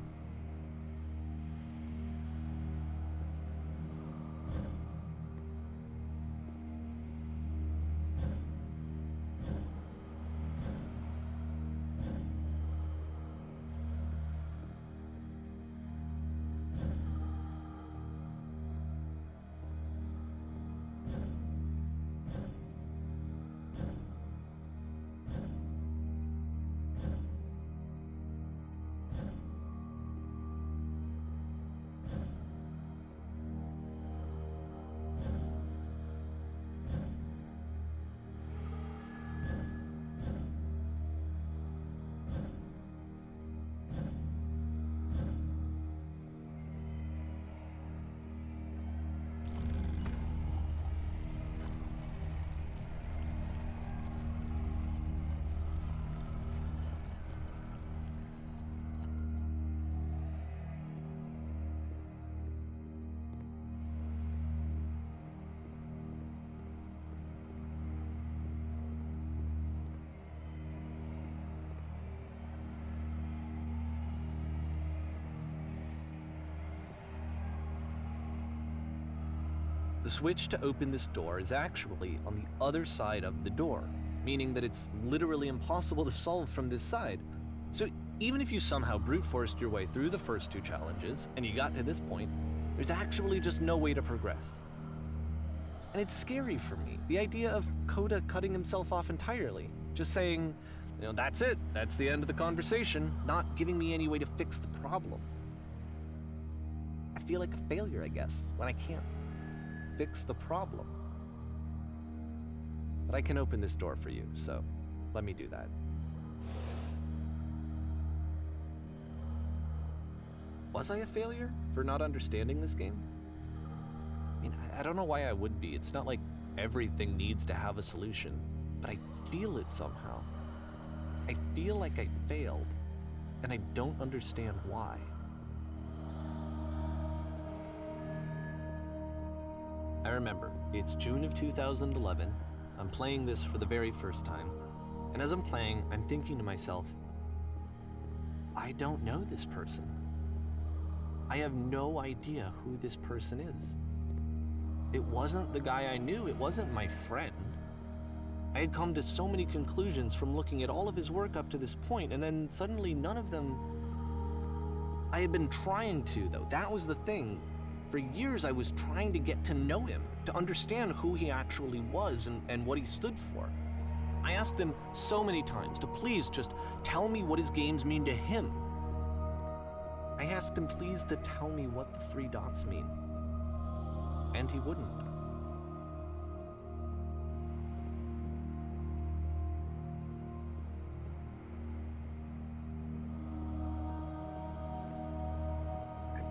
The switch to open this door is actually on the other side of the door, meaning that it's literally impossible to solve from this side. So even if you somehow brute forced your way through the first 2 challenges and you got to this point, there's actually just no way to progress. And it's scary for me, the idea of Coda cutting himself off entirely, just saying, you know, that's it, that's the end of the conversation, not giving me any way to fix the problem. I feel like a failure, I guess, when I can't fix the problem. But I can open this door for you, so let me do that. Was I a failure for not understanding this game? I mean, I don't know why I would be. It's not like everything needs to have a solution, but I feel it somehow. I feel like I failed, and I don't understand why. I remember, it's June of 2011, I'm playing this for the very first time, and as I'm playing, I'm thinking to myself, I don't know this person. I have no idea who this person is. It wasn't the guy I knew, it wasn't my friend. I had come to so many conclusions from looking at all of his work up to this point, and then suddenly none of them... I had been trying to, though, that was the thing. For years, I was trying to get to know him, to understand who he actually was and what he stood for. I asked him so many times to please just tell me what his games mean to him. I asked him please to tell me what the 3 dots mean. And he wouldn't.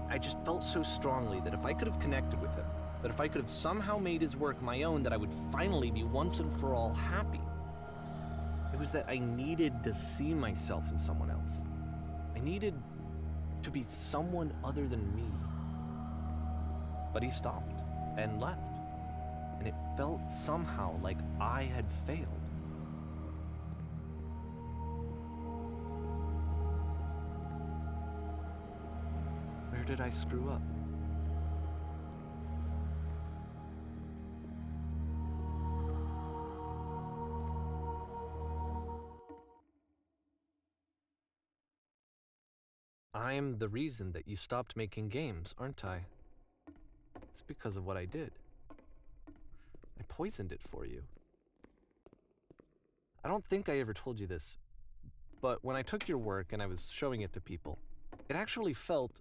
I just felt so strongly that if I could have connected with him, that if I could have somehow made his work my own, that I would finally be once and for all happy. It was that I needed to see myself in someone else. I needed to be someone other than me. But he stopped and left, and it felt somehow like I had failed. Where did I screw up? I'm the reason that you stopped making games, aren't I? It's because of what I did. I poisoned it for you. I don't think I ever told you this, but when I took your work and I was showing it to people, it actually felt...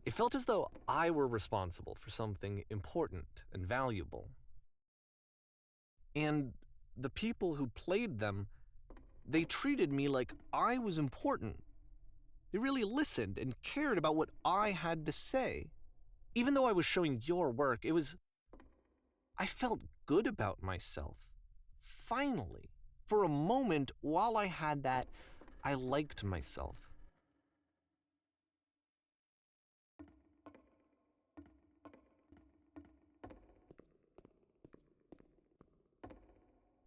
it felt as though I were responsible for something important and valuable. And the people who played them, they treated me like I was important. They really listened and cared about what I had to say. Even though I was showing your work, I felt good about myself. Finally. For a moment, while I had that, I liked myself.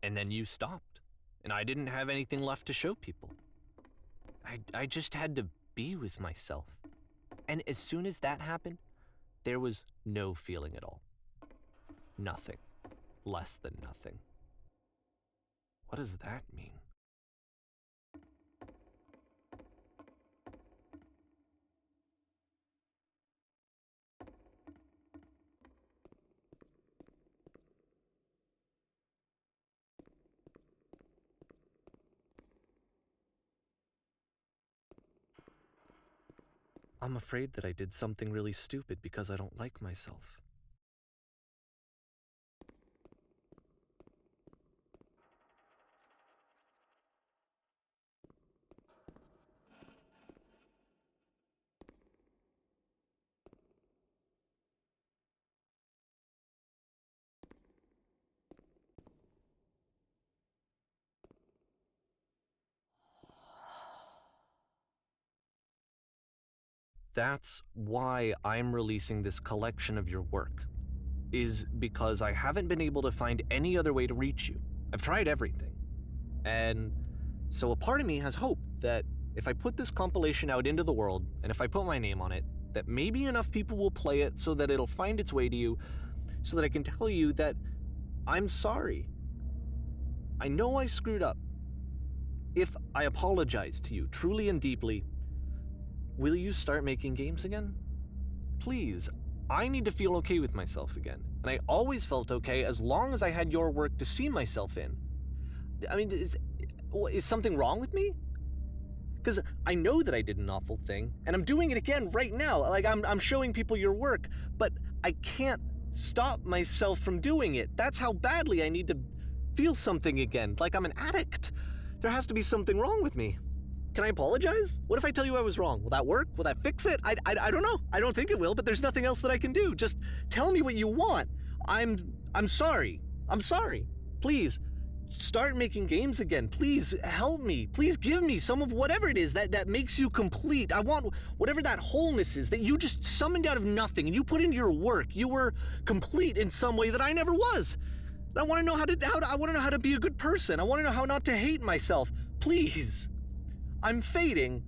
And then you stopped, and I didn't have anything left to show people. I just had to be with myself. And as soon as that happened, there was no feeling at all. Nothing. Less than nothing. What does that mean? I'm afraid that I did something really stupid because I don't like myself. That's why I'm releasing this collection of your work, is because I haven't been able to find any other way to reach you. I've tried everything. And so a part of me has hope that if I put this compilation out into the world, and if I put my name on it, that maybe enough people will play it so that it'll find its way to you, so that I can tell you that I'm sorry. I know I screwed up. If I apologize to you truly and deeply, will you start making games again? Please, I need to feel okay with myself again. And I always felt okay as long as I had your work to see myself in. I mean, is something wrong with me? Because I know that I did an awful thing, and I'm doing it again right now. Like, I'm showing people your work, but I can't stop myself from doing it. That's how badly I need to feel something again, like I'm an addict. There has to be something wrong with me. Can I apologize? What if I tell you I was wrong? Will that work? Will that fix it? I don't know. I don't think it will, but there's nothing else that I can do. Just tell me what you want. I'm sorry. I'm sorry. Please, start making games again. Please help me. Please give me some of whatever it is that makes you complete. I want whatever that wholeness is that you just summoned out of nothing and you put into your work. You were complete in some way that I never was. And I want to know I want to know how to be a good person. I want to know how not to hate myself. Please. I'm fading,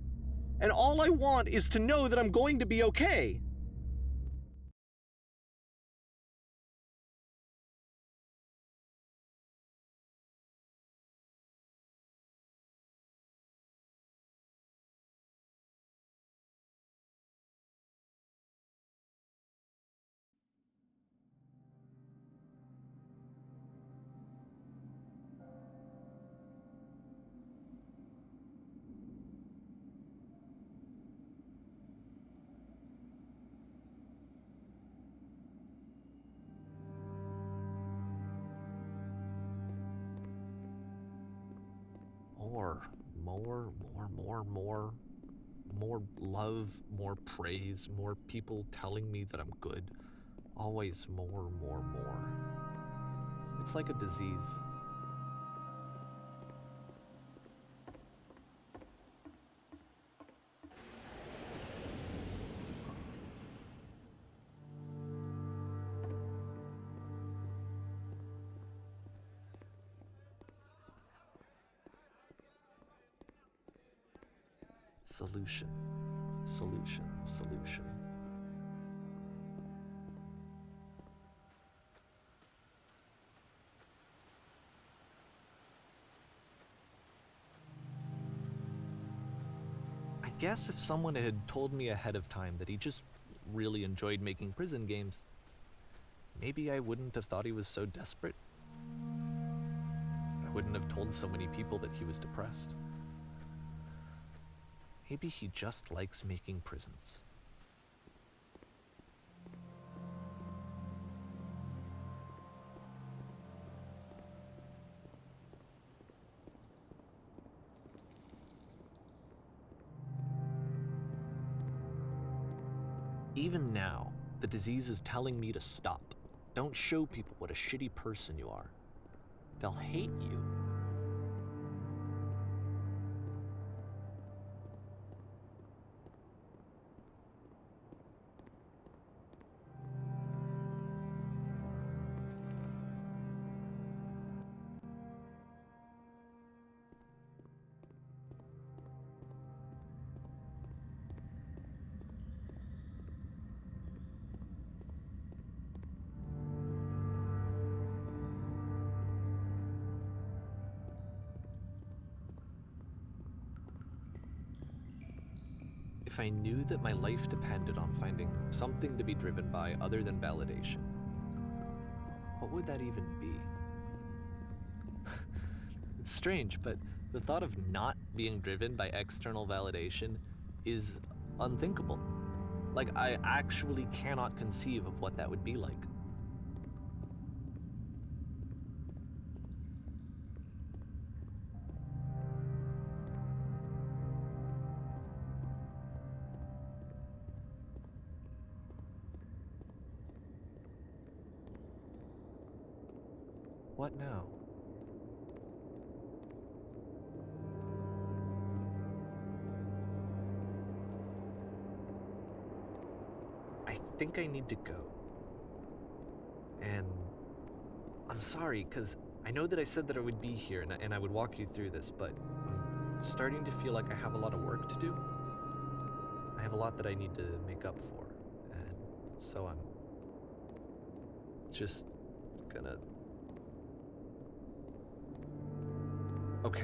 and all I want is to know that I'm going to be okay. More love, more praise, more people telling me that I'm good. Always more. It's like a disease. Solution. Solution. Solution. I guess if someone had told me ahead of time that he just really enjoyed making prison games, maybe I wouldn't have thought he was so desperate. I wouldn't have told so many people that he was depressed. Maybe he just likes making prisons. Even now, the disease is telling me to stop. Don't show people what a shitty person you are. They'll hate you. If I knew that my life depended on finding something to be driven by other than validation, what would that even be? It's strange, but the thought of not being driven by external validation is unthinkable. Like, I actually cannot conceive of what that would be like. What now? I think I need to go. And I'm sorry, because I know that I said that I would be here and I would walk you through this, but I'm starting to feel like I have a lot of work to do. I have a lot that I need to make up for, and so I'm just gonna... Okay.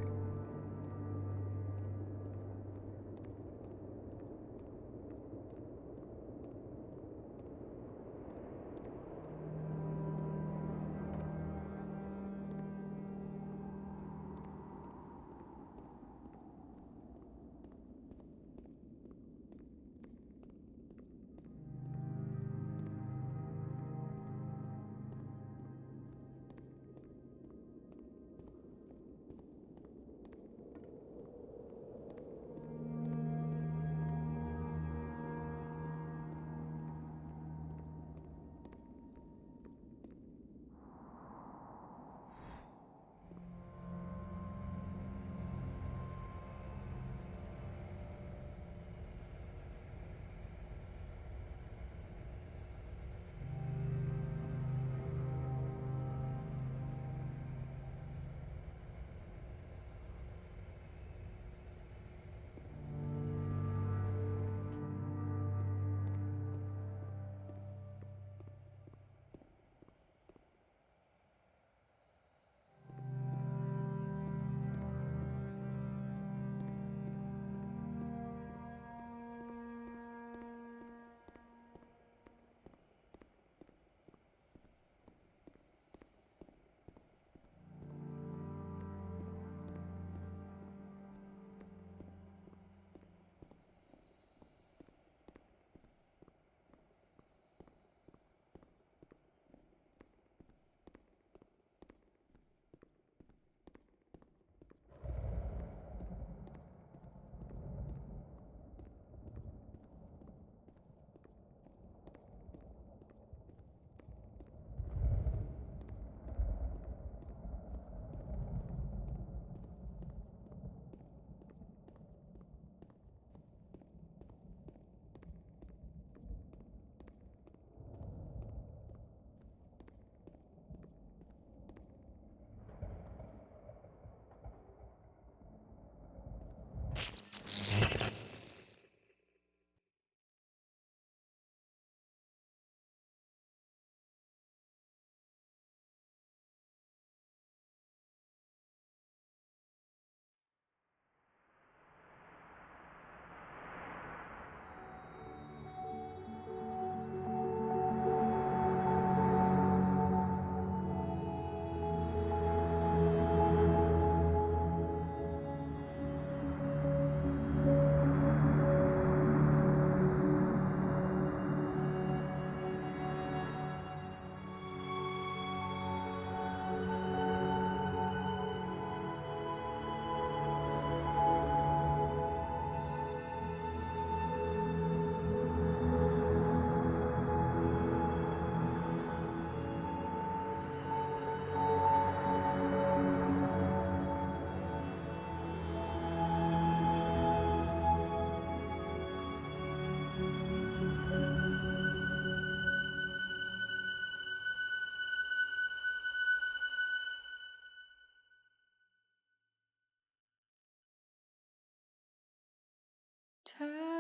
time.